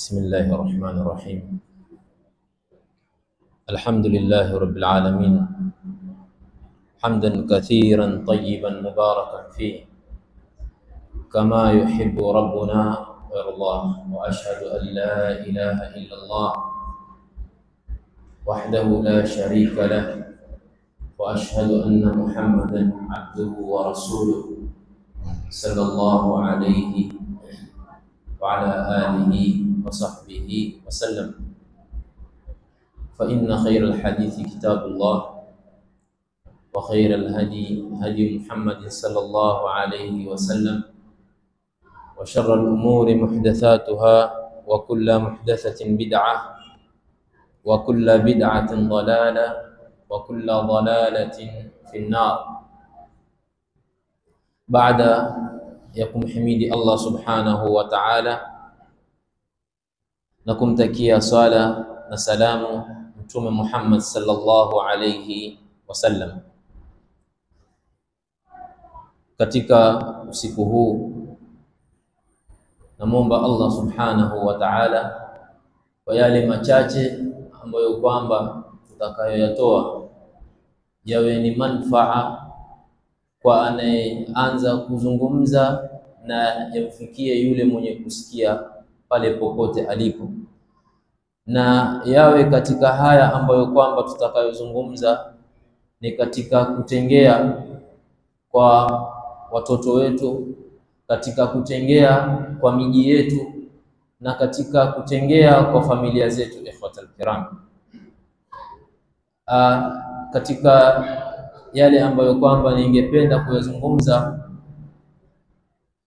بسم الله الرحمن الرحيم. الحمد لله رب العالمين، حمدا كثيرا طيبا مباركا فيه كما يحب ربنا ويرضاه. وأشهد أن لا إله إلا الله وحده لا شريك له، وأشهد أن محمدا عبده ورسوله صلى الله عليه وعلى آله وصحبه وسلم. فإن خير الحديث كتاب الله، وخير الهدي هدي محمد صلى الله عليه وسلم، وشر الأمور محدثاتها، وكل محدثة بدعة، وكل بدعة ضلالة، وكل ضلالة في النار. بعد يقوم حميد الله سبحانه وتعالى نكم تكيا صلاة نسلام متوم محمد صلى الله عليه وسلم. Katika usiku huu namuomba Allah subhanahu wa ta'ala kwa yale machache ambayo kwamba tutakayoyatoa yawe ni manufaa kwa anayeanza kuzungumza na yamfikie yule mwenye kusikia pale popote alipo, na yawe katika haya ambayo kwamba tutakayozungumza ni katika kutengea kwa watoto wetu, katika kutengea kwa miji yetu, na katika kutengea kwa familia zetu. Ikhwatal kiram, katika yale ambayo kwamba ningependa kuyazungumza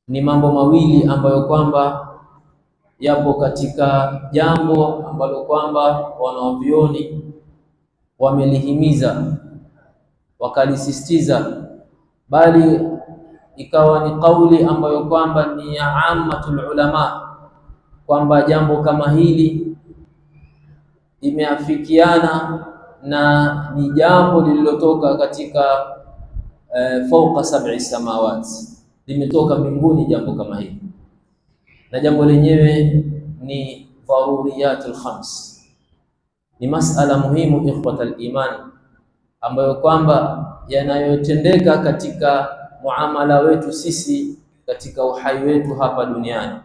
ni mambo mawili ambayo kwamba yapo katika jambo ambalo kwamba wanavyuoni wamelihimiza wakalisisitiza, bali ikawa ni kauli ambayo kwamba ni ya ammatul ulama, kwamba jambo kama hili imeafikiana na ni jambo lililotoka katika fauqa sab'i samawati, limetoka mbinguni jambo kama hili, na jambo lenyewe ni daruriyatul khams. Ni masala muhimu ikhwatal iman, ambayo kwamba yanayotendeka katika muamala wetu sisi katika uhai wetu hapa duniani.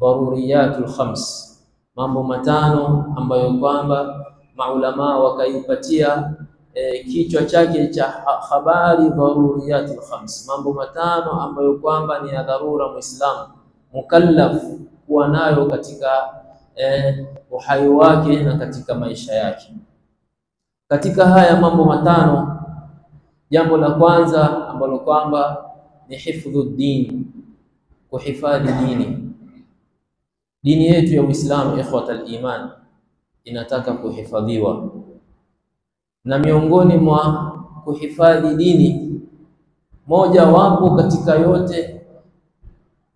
Daruriyatul khams, mambo matano ambayo kwamba maulama wakaipatia kichwa chake cha habari, daruriyatul khams, mambo matano ambayo kwamba ni ya dharura muislamu mukallaf kuwa nayo katika uhai wake na katika maisha yake. Katika haya mambo matano, jambo la kwanza ambalo kwamba ni hifdhud din, kuhifadhi dini yetu ya Uislamu. Ikhwatal iman, inataka kuhifadhiwa, na miongoni mwa kuhifadhi dini moja wapo katika yote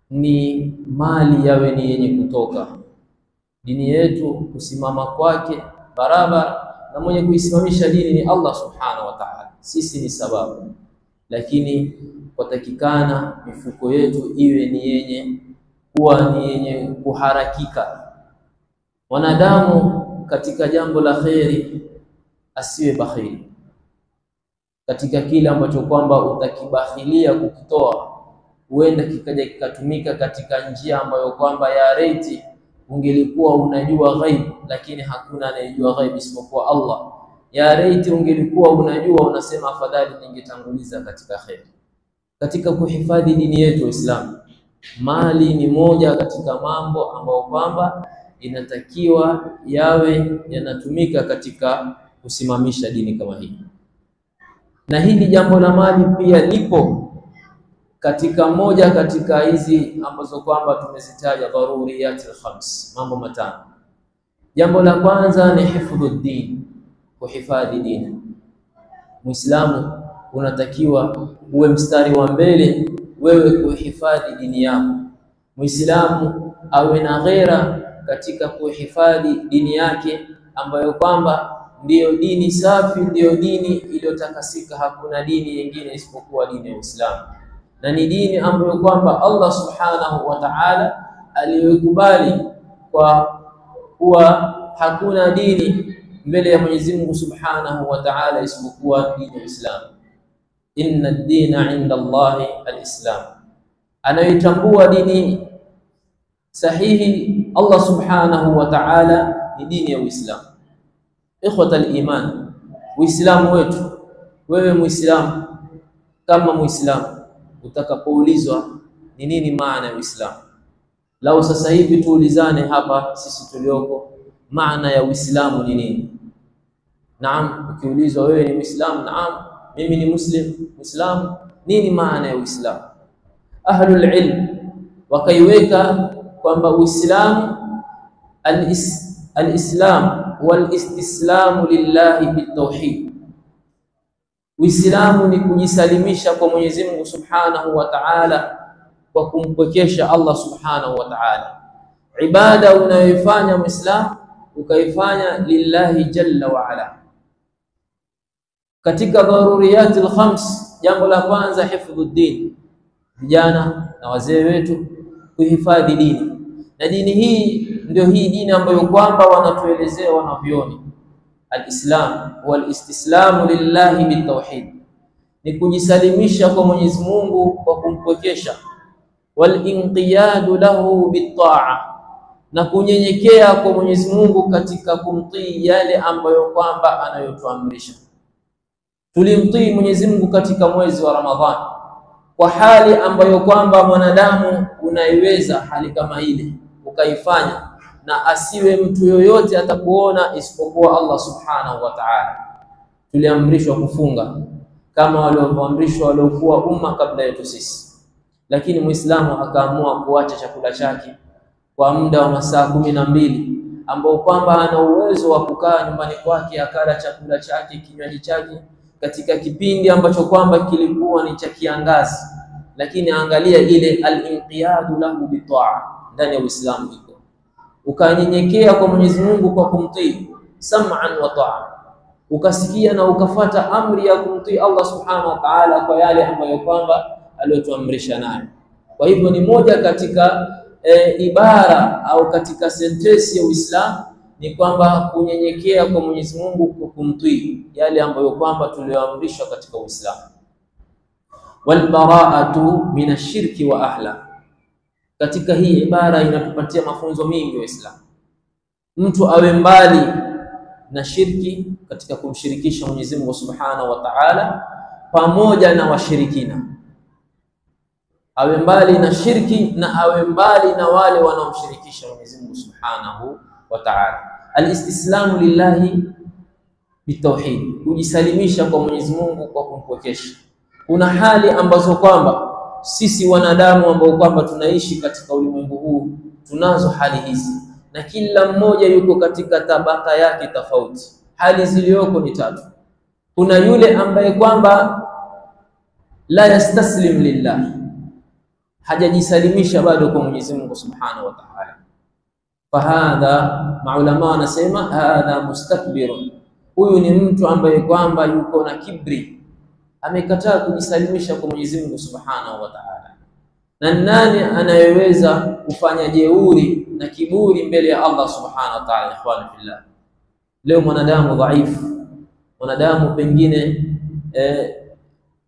ni mali yawe ni yenye kutoka. Dini yetu kusimama kwake barabara, na mwenye kuisimamisha dini ni Allah subhanahu wa ta'ala, sisi ni sababu, lakini kutakikana mifuko yetu iwe ni yenye kuwa ni yenye kuharakika. Wanadamu katika jambo la khairi asiwe bakhili, katika kile ambacho kwamba utakibakhilia kukitoa huenda kikaja kikatumika katika njia ambayo kwamba ya reiti ungelikuwa unajua ghaib, lakini hakuna anayejua ghaib isipokuwa Allah. Ya reiti ungelikuwa unajua, unasema afadhali ningetanguliza katika khair. Katika kuhifadhi dini yetu Uislamu, mali ni moja katika mambo ambayo kwamba inatakiwa yawe yanatumika katika kusimamisha dini kama hii, na hili jambo la mali pia lipo katika moja katika hizi ambazo kwamba tumezitaja daruriyatul khams, mambo matano. Jambo la kwanza ni hifdhud din, kuhifadhi dini. Muislamu unatakiwa uwe mstari wa mbele wewe kuhifadhi dini yako. Muislamu awe na ghera katika kuhifadhi dini yake, ambayo kwamba ndiyo dini safi, ndiyo dini iliyotakasika. Hakuna dini nyingine isipokuwa dini ya Uislamu, na ni dini ambayo kwamba Allah subhanahu wa ta'ala aliyokubali kwa kuwa hakuna dini mbele ya Mwenyezi Mungu Subhanahu wa Ta'ala isipokuwa dini ya Uislamu. Inna ad-dina 'inda Allahi al-Islam. Anaitambua dini sahihi Allah Subhanahu wa Ta'ala ni dini ya Uislamu. Ikhwatal iman, Uislamu wetu, wewe Muislamu kama Muislamu utakapoulizwa ni nini maana ya Uislamu, lao sasa hivi tuulizane hapa sisi tulioko, maana ya Uislamu ni nini? Naam, ukiulizwa wewe ni Muislamu, naam mimi ni Muislamu, nini maana ya Uislamu? Ahlul ilm wakaiweka kwamba Uislamu al-Islam wal istislamu lillahi bitawhid. Uislamu ni kujisalimisha kwa Mwenyezi Mungu Subhanahu wa Ta'ala kwa kumpwekesha Allah Subhanahu wa Ta'ala. Ibada unayoifanya Muislamu ukaifanya lillahi jalla wa ala. Katika daruriyat al-khams, jambo la kwanza hifdhuddin, vijana na wazee wetu kuhifadhi dini. Na dini hii ndio hii dini ambayo kwamba wanatuelezea wanavyoni, al-Islam wal istislamu lillahi bitawhid, ni kujisalimisha kwa Mwenyezi Mungu kwa kumpwekesha, wal inqiyadu lahu bitaa, na kunyenyekea kwa Mwenyezi Mungu katika kumtii yale ambayo kwamba anayotuamrisha. Tulimtii Mwenyezi Mungu katika mwezi wa Ramadhani kwa hali ambayo kwamba mwanadamu unaiweza hali kama ile ukaifanya, na asiwe mtu yoyote atakuona isipokuwa Allah Subhanahu wa Ta'ala. Tuliamrishwa kufunga kama walioamrishwa waliokuwa umma kabla yetu sisi, lakini Muislamu akaamua kuacha chakula chake kwa muda wa masaa 12 ambao kwamba ana uwezo wa kukaa nyumbani kwake akala chakula chake, kinywaji chake katika kipindi ambacho kwamba kilikuwa ni cha kiangazi. Lakini angalia ile al-inqiyadu lahu bitaa ndani ya Uislamu iko, ukanyenyekea kwa Mwenyezi Mungu kwa kumtii sam'an wa ta'a, ukasikia na ukafata amri ya kumtii Allah Subhanahu wa Ta'ala kwa yale ambayo kwamba aliyotuamrisha nayo. Kwa hivyo ni moja katika ibara au katika sentensi ya Uislamu ni kwamba kunyenyekea kwa Mwenyezi Mungu kwa kumtii yale ambayo kwamba tulioamrishwa katika Uislamu. Wal bara'atu minashirki wa ahla. Katika hii ibara inatupatia mafunzo mengi wa Islam. Mtu awe mbali na shirki katika kumshirikisha Mwenyezi Mungu Subhanahu wa Ta'ala pamoja na washirikina. Awe mbali na shirki na awe mbali na wale wanaomshirikisha Mwenyezi Mungu Subhanahu wa Ta'ala. Al-istislamu lillahi bitawhid, kujisalimisha kwa Mwenyezi Mungu kwa kumpwekesha. Kuna hali ambazo kwamba sisi wanadamu ambao kwamba tunaishi katika ulimwengu huu tunazo hali hizi, na kila mmoja yuko katika tabaka yake tofauti. Hali zilizoko ni tatu. Kuna yule ambaye kwamba la yastaslim lillah, hajajisalimisha bado kwa Mwenyezi Mungu Subhanahu wa Ta'ala. Fahadha, maulama wanasema hadha mustakbirun, huyu ni mtu ambaye kwamba yuko na kibri, amekataa kujisalimisha kwa Mwenyezi Mungu Subhanahu wa Ta'ala. Na nani anayeweza kufanya jeuri na kiburi mbele ya Allah Subhanahu wa Ta'ala? Ikhwan fillah, leo mwanadamu dhaifu, mwanadamu pengine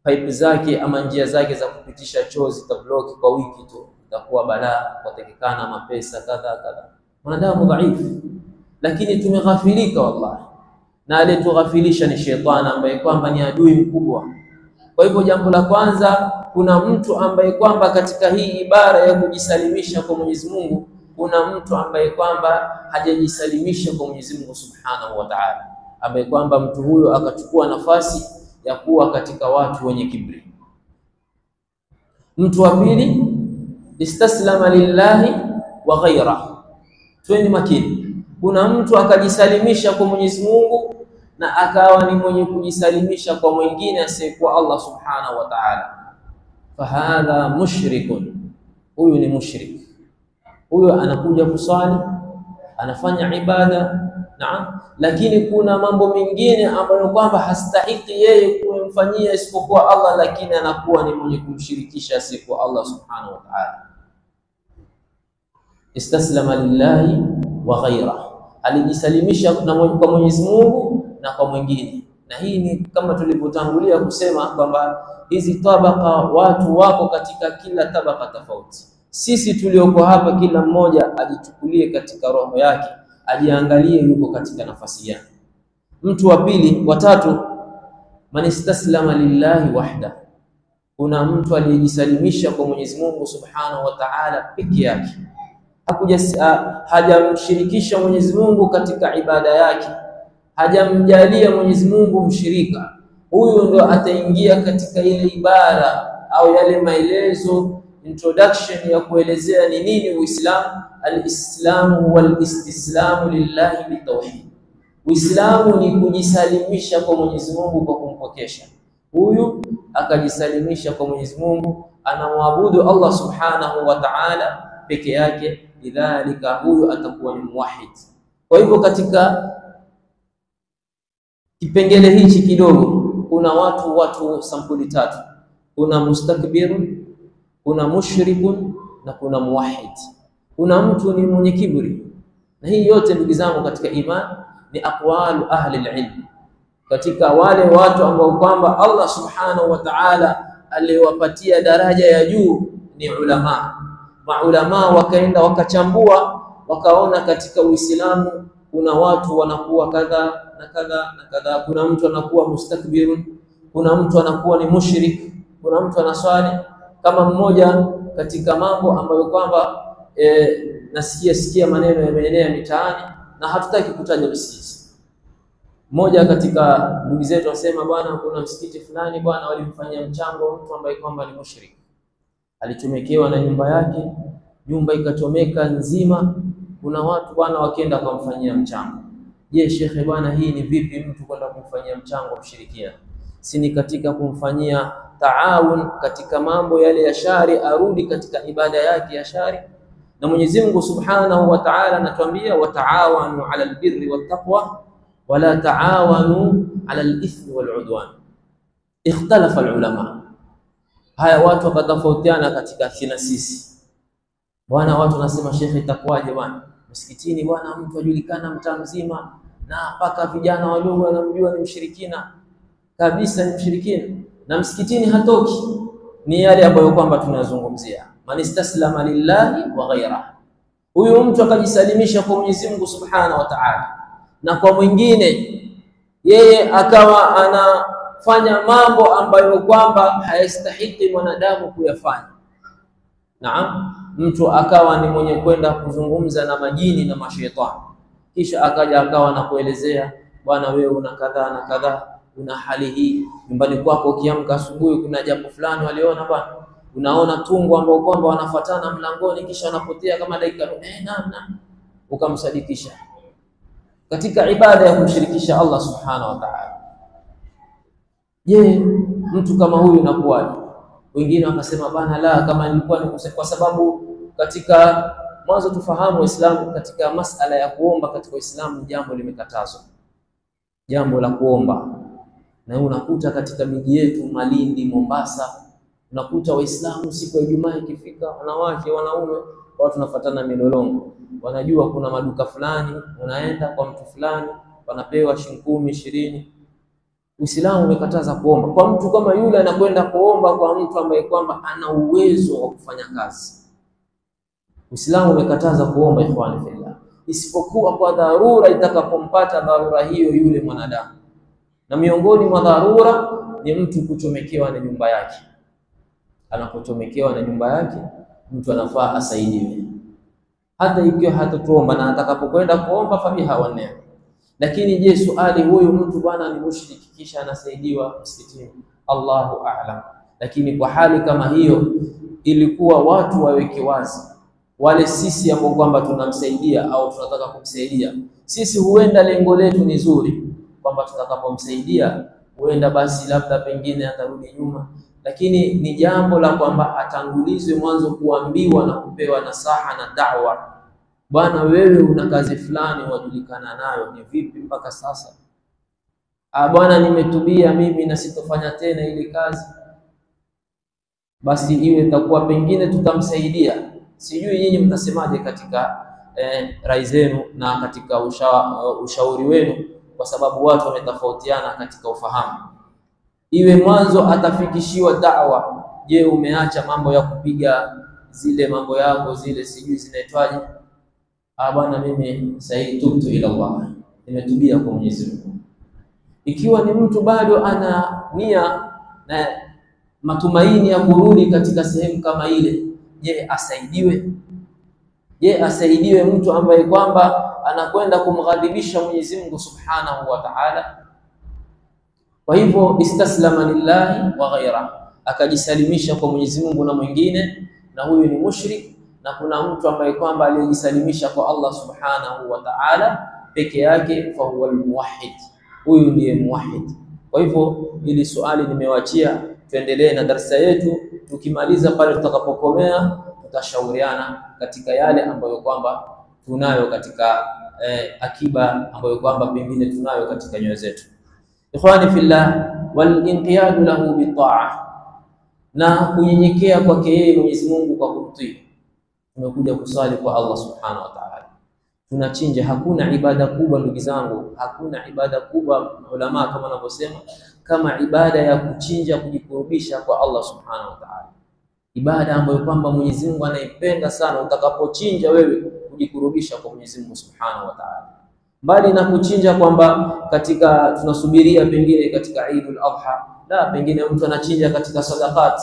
pipe zake ama njia zake za kupitisha choo zitablock kwa wiki tu, itakuwa balaa, kutekekana mapesa kadha kadha. Mwanadamu dhaifu, lakini tumeghafilika wallahi, na aliyetughafilisha ni shetani ambaye kwamba ni adui mkubwa. Kwa hivyo jambo la kwanza, kuna mtu ambaye kwamba katika hii ibara ya kujisalimisha kwa Mwenyezi Mungu, kuna mtu ambaye kwamba hajajisalimisha kwa Mwenyezi Mungu Subhanahu wa Ta'ala, ambaye kwamba mtu huyo akachukua nafasi ya kuwa katika watu wenye kibri. Mtu wa pili, istaslama lillahi wa ghaira. Tuweni makini. Kuna mtu akajisalimisha kwa Mwenyezi Mungu na akawa ni mwenye kujisalimisha kwa mwingine asiyekuwa Allah Subhanahu wa Ta'ala. Fahadha mushrikun, huyu ni mushrik. Huyo anakuja kusali, anafanya ibada, naam, lakini kuna mambo mengine ambayo kwamba hastahiki yeye kumfanyia isipokuwa Allah, lakini anakuwa ni mwenye kumshirikisha asiyekuwa Allah Subhanahu wa Ta'ala. Istaslama lillahi wa ghaira, alijisalimisha kwa Mwenyezi Mungu na kwa mwingine. Na hii ni kama tulivyotangulia kusema kwamba hizi tabaka watu wako katika kila tabaka tofauti. Sisi tulioko hapa kila mmoja ajichukulie katika roho yake, ajiangalie yuko katika nafasi gani. Mtu wa pili, watatu, man istaslama lillahi wahda. Kuna mtu aliyejisalimisha kwa Mwenyezi Mungu Subhanahu wa Ta'ala peke yake. Hajamshirikisha Mwenyezi Mungu katika ibada yake, hajamjalia Mwenyezi Mungu mshirika. Huyu ndo ataingia katika ile ibara au yale maelezo, introduction ya kuelezea ni nini Uislamu. Al-Islamu wal istislamu lillahi bitawhid. Uislamu ni kujisalimisha kwa Mwenyezi Mungu kwa kumpokesha. Huyu akajisalimisha kwa Mwenyezi Mungu, anamwabudu Allah Subhanahu wa Ta'ala peke yake, lidhalika huyu atakuwa ni muwahhid. Kwa hivyo katika kipengele hichi kidogo kuna watu sampuli tatu. Kuna mustakbirun, kuna mushrikun na kuna muwahhid. Kuna mtu ni mwenye kiburi. Na hii yote ndugu zangu katika imani ni aqwalu ahli al-ilm, katika wale watu ambao kwamba Allah Subhanahu wa Ta'ala aliwapatia daraja ya juu ni ulama. Maulama wakaenda wakachambua, wakaona katika Uislamu kuna watu wanakuwa kadha na kadha na kadha. Kuna mtu anakuwa mustakbirun, kuna mtu anakuwa ni mushrik, kuna mtu anaswali. Kama mmoja katika mambo ambayo kwamba nasikia maneno yameenea mitaani na hatutaki kutaja msikiti. Mmoja katika ndugu zetu wasema, bwana, kuna msikiti fulani bwana walimfanyia mchango mtu ambaye kwamba ni mushrik. Alichomekewa na nyumba yake, nyumba ikachomeka nzima. Kuna watu bwana wakienda kumfanyia mchango. Je, shekhe bwana, hii ni vipi mtu kwenda kumfanyia mchango mshirikina? Si ni katika kumfanyia taawun katika mambo yale ya shari, arudi katika ibada yake ya shari? Na Mwenyezi Mungu Subhanahu wa Ta'ala anatuambia, wa taawanu 'ala al-birri wat-taqwa wa la taawanu 'ala al-ithmi wal-'udwan. Ikhtalafa al-ulama. Haya watu wakatofautiana katika kina sisi. Bwana, watu nasema shekhe, itakuwaje bwana? Msikitini bwana mtu ajulikana mtaa mzima na mpaka vijana wadogo wanamjua ni mshirikina. Kabisa ni mshirikina. Na msikitini hatoki. Ni yale ambayo kwamba tunazungumzia. Man istaslama lillahi wa ghayra. Huyu mtu akajisalimisha kwa Mwenyezi Mungu Subhanahu wa Ta'ala na kwa mwingine, yeye akawa anafanya mambo ambayo kwamba hayastahiki mwanadamu kuyafanya. Naam, mtu akawa ni mwenye kwenda kuzungumza na majini na mashaitani, kisha akaja akawa na kuelezea, bwana wewe una kadha na kadha, una hali hii nyumbani kwako, ukiamka asubuhi kuna jambo fulani waliona bwana, unaona tungu ambao kwamba wanafuatana mlangoni kisha wanapotea kama dakika naam, ukamsadikisha katika ibada ya kumshirikisha Allah Subhanahu wa Ta'ala. Je, mtu kama huyu inakuwaje? Wengine wakasema bana, la, kama ilikuwa ni kwa sababu katika mwanzo tufahamu Uislamu, katika masala ya kuomba katika Uislamu jambo limekatazwa, jambo la kuomba. Na unakuta katika miji yetu Malindi, Mombasa, unakuta Waislamu siku ya Ijumaa ikifika, wanawake wanaume wao tunafuatana milolongo, wanajua kuna maduka fulani, unaenda kwa mtu fulani wanapewa shilingi 10 20. Uislamu umekataza kuomba. Kwa mtu kama yule anakwenda kuomba kwa mtu ambaye kwamba ana uwezo wa kufanya kazi, Uislamu umekataza kuomba, ikhwani fillah, isipokuwa kwa dharura itakapompata dharura hiyo yule mwanadamu. Na miongoni mwa dharura ni mtu kuchomekewa na nyumba yake. Anapochomekewa na nyumba yake, mtu anafaa asaidiwe, hata ikiwa hatatuomba, na atakapokwenda kuomba fabiha wa neema. Lakini je, swali, huyu mtu bwana ni mushriki kisha anasaidiwa msikitini? Allahu a'lam. Lakini kwa hali kama hiyo ilikuwa watu waweke wazi, wale sisi ambao kwamba tunamsaidia au tunataka kumsaidia, sisi huenda lengo letu ni zuri kwamba tutakapomsaidia huenda basi labda pengine atarudi nyuma, lakini ni jambo la kwamba atangulizwe mwanzo kuambiwa na kupewa nasaha na da'wa. Bwana, wewe una kazi fulani wajulikana nayo, ni vipi mpaka sasa? Bwana, nimetubia mimi na sitofanya tena ile kazi. Basi iwe itakuwa pengine tutamsaidia. Sijui nyinyi mtasemaje katika rai zenu na katika ushauri wenu, kwa sababu watu wametofautiana katika ufahamu. Iwe mwanzo atafikishiwa da'wa, je, umeacha mambo ya kupiga zile mambo yako zile sijui zinaitwaje, bwana mimi sahihi tubtu ila Allah, nimetubia kwa Mwenyezi Mungu. Ikiwa ni mtu bado ana nia na matumaini ya kurudi katika sehemu kama ile, je, asaidiwe? Je, asaidiwe mtu ambaye kwamba anakwenda kumghadhibisha Mwenyezi Mungu Subhanahu wa Ta'ala? Kwa hivyo istaslama lillahi wa ghaira, akajisalimisha kwa Mwenyezi Mungu na mwingine, na huyu ni mushrik. Na kuna mtu ambaye kwamba alijisalimisha kwa Allah Subhanahu wa Ta'ala peke yake, fa huwa almuwahhid, huyu ndiye muwahhid. Kwa hivyo ili swali nimewachia, tuendelee na darasa yetu. Tukimaliza pale tutakapokomea, tutashauriana katika yale ambayo kwamba tunayo katika akiba ambayo kwamba pengine tunayo katika nyoyo zetu. Ikhwani fillah, wal inqiyadu lahu bi ta'ah, na kunyenyekea kwake yeye Mwenyezi Mungu kwa kumtii. Tumekuja kusali kwa Allah Subhanahu wa Ta'ala, tunachinja. Hakuna ibada kubwa ndugu zangu, hakuna ibada kubwa ulama kama wanavyosema kama ibada ya kuchinja, kujikurubisha kwa Allah Subhanahu wa Ta'ala. Ibada ambayo kwamba Mwenyezi Mungu anaipenda sana, utakapochinja wewe kujikurubisha kwa Mwenyezi Mungu Subhanahu wa Ta'ala. Mbali na kuchinja kwamba katika tunasubiria pengine katika Eidul Adha, la, pengine mtu anachinja katika sadaqat,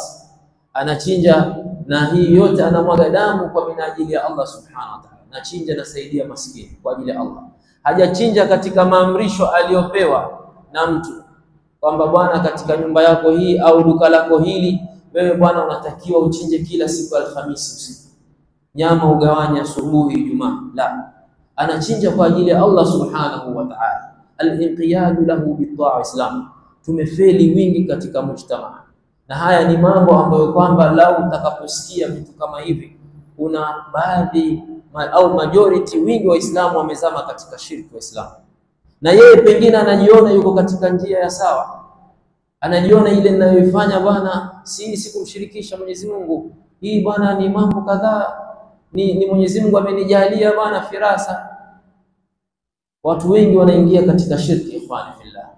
anachinja na hii yote anamwaga damu kwa minajili ya Allah Subhanahu wa Ta'ala. Nachinja nasaidia maskini kwa ajili ya Allah. Hajachinja katika maamrisho aliyopewa na mtu kwamba bwana, katika nyumba yako hii au duka lako hili, wewe bwana unatakiwa uchinje kila siku Alhamisi usiku, nyama ugawanye asubuhi Ijumaa. La, anachinja kwa ajili ya Allah Subhanahu wa Ta'ala. Al-inqiyadu lahu bi-ta'a. Islam tumefeli wingi katika mujtamaa, na haya ni mambo ambayo kwamba lau utakaposikia vitu kama hivi, kuna baadhi au majority wingi wa Islamu wamezama katika shirki wa Islamu, na yeye pengine anajiona yuko katika njia ya sawa, anajiona ile ninayoifanya bwana si kumshirikisha Mwenyezi Mungu, hii bwana ni mambo kadhaa ni Mwenyezi Mungu amenijalia bwana firasa. Watu wengi wanaingia katika shirki, ikhwani fillah,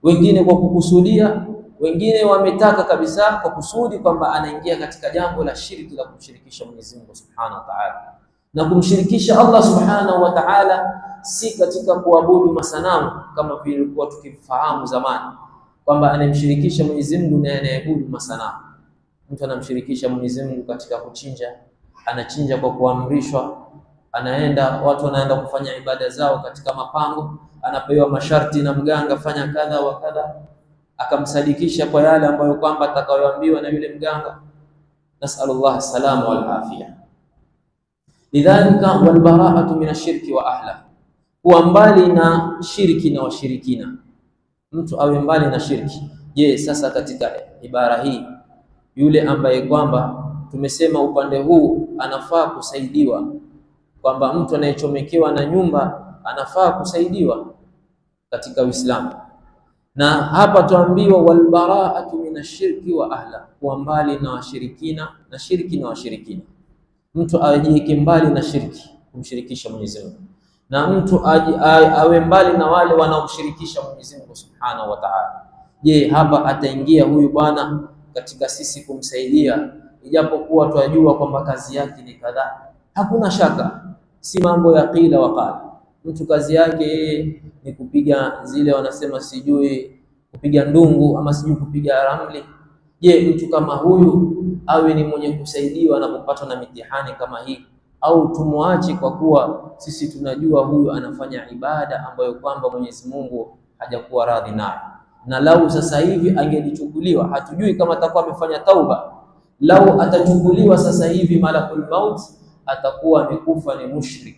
wengine kwa kukusudia, wengine wametaka kabisa kwa kusudi kwamba anaingia katika jambo la shirki la kumshirikisha Mwenyezi Mungu Subhanahu wa Ta'ala. Na kumshirikisha Allah Subhanahu wa Ta'ala si katika kuabudu masanamu kama vile tulikuwa tukifahamu zamani kwamba anamshirikisha Mwenyezi Mungu na anayeabudu masanamu. Mtu anamshirikisha Mwenyezi Mungu katika kuchinja, anachinja kwa kuamrishwa, watu wanaenda kufanya ibada zao katika mapango, anapewa masharti na mganga, fanya kadha wa kadha, akamsadikisha kwa yale ambayo kwamba atakayoambiwa na yule mganga. Nasallallahu salama wal afia. Lidhalika wal bara'atu min ash-shirki wa ahla, kuwa mbali na shirki na washirikina, mtu awe mbali na shirki. Je, sasa katika ibara hii yule ambaye kwamba tumesema upande huu anafaa kusaidiwa, kwamba mtu anayechomekewa na nyumba anafaa kusaidiwa katika Uislamu, na hapa tuambiwa wal bara'atu min ash-shirki wa ahla, kuwa mbali na washirikina na shirki na washirikina. Mtu ajieke mbali na shirki, kumshirikisha Mwenyezi Mungu, na mtu awe mbali na wale wanaomshirikisha Mwenyezi Mungu Subhanahu wa Ta'ala. Je, hapa ataingia huyu bwana katika sisi kumsaidia, ijapokuwa tunajua kwamba kazi yake ni kadhaa? Hakuna shaka, si mambo ya qila wa qala. Mtu kazi yake ni kupiga zile wanasema sijui kupiga ndungu ama sijui kupiga ramli. Je, mtu kama huyu awe ni mwenye kusaidiwa anapopatwa na mitihani kama hii, au tumwache kwa kuwa sisi tunajua huyu anafanya ibada ambayo kwamba Mwenyezi Mungu hajakuwa radhi nayo? Na lau sasa hivi angelichukuliwa, hatujui kama atakuwa amefanya tauba, lau atachukuliwa sasa hivi malakul maut, atakuwa amekufa ni mushrik,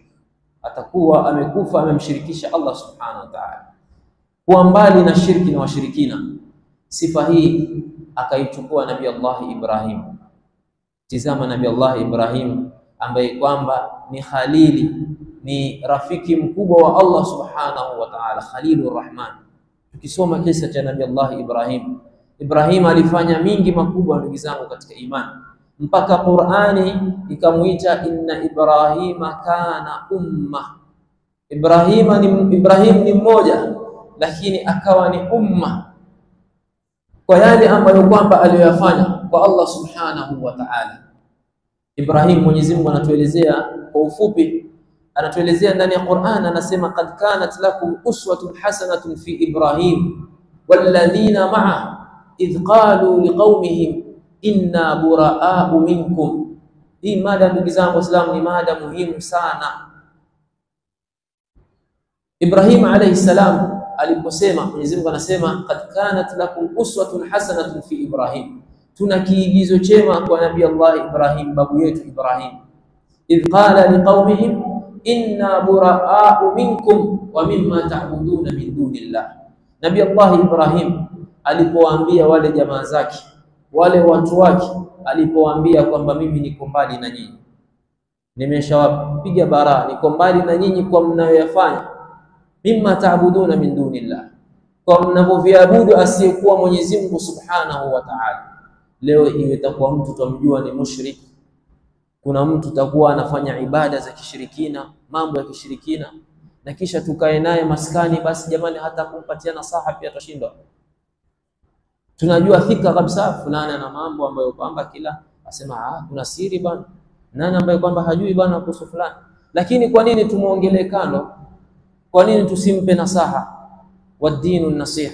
atakuwa amekufa amemshirikisha Allah Subhanahu wa Ta'ala. Kuwa mbali na shirki na washirikina, sifa hii akaichukua Nabii Allah Ibrahim. Tizama Nabii Allah Ibrahim ambaye kwamba ni khalili, ni rafiki mkubwa wa Allah Subhanahu wa Ta'ala, Khalilur Rahman. Tukisoma kisa cha Nabii Allah Ibrahim, Ibrahim alifanya mingi makubwa ndugu zangu katika imani. mpaka Qur'ani ikamuita inna Ibrahima kana umma. Ibrahim ni mmoja lakini akawa ni umma kwa yale ambayo kwamba aliyoyafanya kwa Allah subhanahu wa ta'ala. Ibrahim, Mwenyezi Mungu anatuelezea kwa ufupi, anatuelezea ndani ya Qur'an, anasema qad kanat lakum uswatun hasanatun fi Ibrahim walladhina ma'ahu idh qalu liqaumihim inna buraa'u minkum. Hii mada ndugu zangu Waislamu ni mada muhimu sana. Ibrahim alayhi salam aliposema, Mwenyezi Mungu anasema qad kanat lakum uswatun hasanatun fi Ibrahim, tuna kiigizo chema kwa Nabii Allah Ibrahim, babu yetu Ibrahim. Idh qala liqaumihim inna buraa'u minkum wa mimma ta'buduna min dunillah. Nabii Allah Ibrahim alipowaambia wale jamaa zake, wale watu wake, alipowaambia kwamba mimi niko mbali na nyinyi, nimeshawapiga bara, niko mbali na nyinyi kwa mnayoyafanya, mimma ta'buduna min dunillah, kwa mnavyoviabudu asiyekuwa Mwenyezi Mungu subhanahu wa ta'ala. Leo iwe itakuwa mtu tumjua ni mushrik, kuna mtu takuwa anafanya ibada za kishirikina, mambo ya kishirikina, na kisha tukae naye maskani, basi jamani hata kumpatia nasaha pia tutashindwa. Tunajua thika kabisa fulani na mambo ambayo kwamba kila asema kuna siri bwana, nani ambaye kwamba hajui bwana kuhusu fulani. Lakini kwa nini tumuongelee kando? Kwa nini tusimpe nasaha? Wadinu nasiha,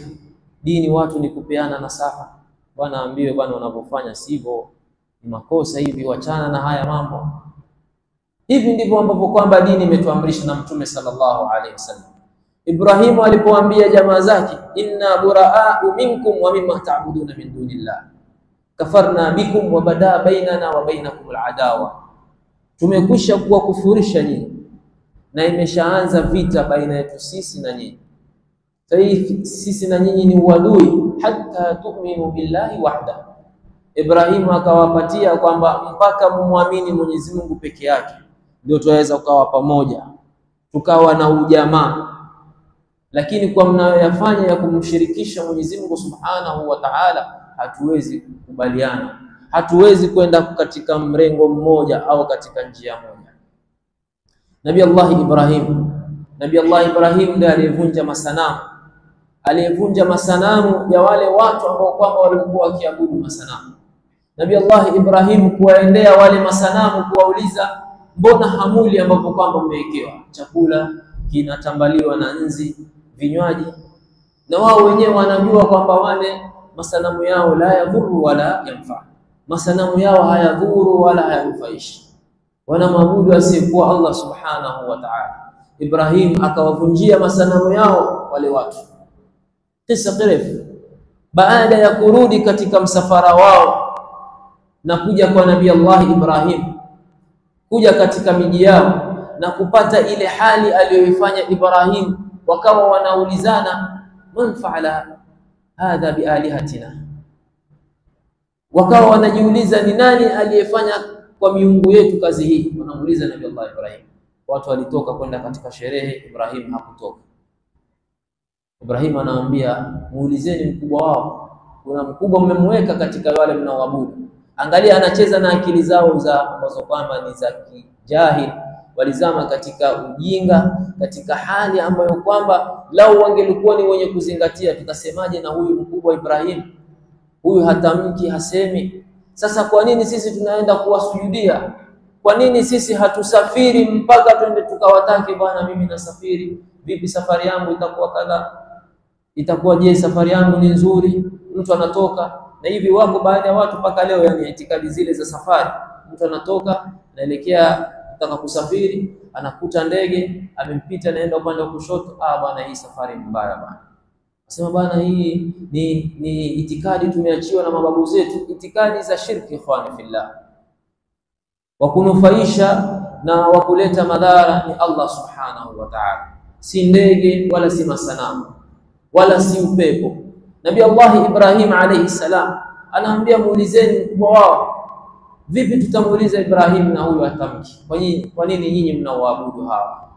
dini watu ni kupeana nasaha. Bwana ambiwe bwana, unapofanya sivyo ni makosa hivi, wachana na haya mambo. Hivi ndivyo ambavyo kwamba dini imetuamrisha na Mtume sallallahu alaihi wasallam. Ibrahimu alipoambia jamaa zake inna buraa'u minkum wa mimma ta'buduna min dunillah kafarna bikum wa bada bainana wa bainakum al'adawa, tumekwisha kuwa kufurisha nyinyi na imeshaanza vita baina yetu sisi na nyinyi. Sisi na nyinyi ni uadui hatta tu'minu billahi wahda. Ibrahimu akawapatia kwamba mpaka mumwamini Mwenyezi Mungu peke yake ndio tuweza kuwa pamoja, tukawa na ujamaa. Lakini kwa mnayoyafanya ya kumshirikisha Mwenyezi Mungu subhanahu wa ta'ala, hatuwezi kukubaliana, hatuwezi kwenda katika mrengo mmoja au katika njia moja. Nabii Allah Ibrahim ndiye aliyevunja masanamu, aliyevunja masanamu ya wale watu ambao kwamba walikuwa wakiabudu masanamu. Nabii Allah Ibrahim kuwaendea wale masanamu kuwauliza, mbona hamuli ambapo kwamba mmewekewa chakula kinatambaliwa na nzi, vinywaji, na wao wenyewe wanajua kwamba wale masanamu yao la yadhuru wala yanfa, masanamu yao hayadhuru wala hayanufaishi, wanamwabudu asiyekuwa Allah subhanahu wa ta'ala. Ibrahim akawavunjia masanamu yao wale watu. Kisa kirefu. Baada ya kurudi katika msafara wao na kuja kwa Nabii Allah Ibrahim, kuja katika miji yao na kupata ile hali aliyoifanya Ibrahim, wakawa wanaulizana man fa'ala hadha bialihatina, wakawa wanajiuliza ni nani aliyefanya kwa miungu yetu kazi hii. Wanamuuliza Nabii Allah Ibrahim. Watu walitoka kwenda katika sherehe, Ibrahim hakutoka. Ibrahim anawaambia muulizeni mkubwa wao, kuna mkubwa mmemweka katika wale mnaoabudu. Angalia anacheza na akili zao za ambazo kwamba ni za kijahili, walizama katika ujinga, katika hali ambayo kwamba lau wangelikuwa ni wenye kuzingatia, tutasemaje na huyu mkubwa Ibrahim, huyu hatamki hasemi. Sasa kwa nini sisi tunaenda kuwasujudia? Kwa nini sisi hatusafiri mpaka twende tukawatake, bwana mimi nasafiri, vipi safari yangu itakuwa kadha, itakuwa je safari yangu ni nzuri? Mtu anatoka na hivi, wako baadhi ya watu mpaka leo yani itikadi zile za safari. Mtu anatoka anaelekea kutaka kusafiri, anakuta ndege amempita, naenda upande wa kushoto, bwana hii safari mbaya bwana. Nasema bwana hii ni itikadi tumeachiwa na mababu zetu, itikadi za shirki ikhwani fillah. Wakunufaisha na wakuleta madhara ni Allah subhanahu wa ta'ala, si ndege wala si masanamu wala si upepo. Nabii Allah Ibrahim alayhi salam anaambia muulizeni mkubwa wao. Vipi tutamuuliza Ibrahim na huyu atamki? Kwa nini nyinyi mnaoabudu hawa?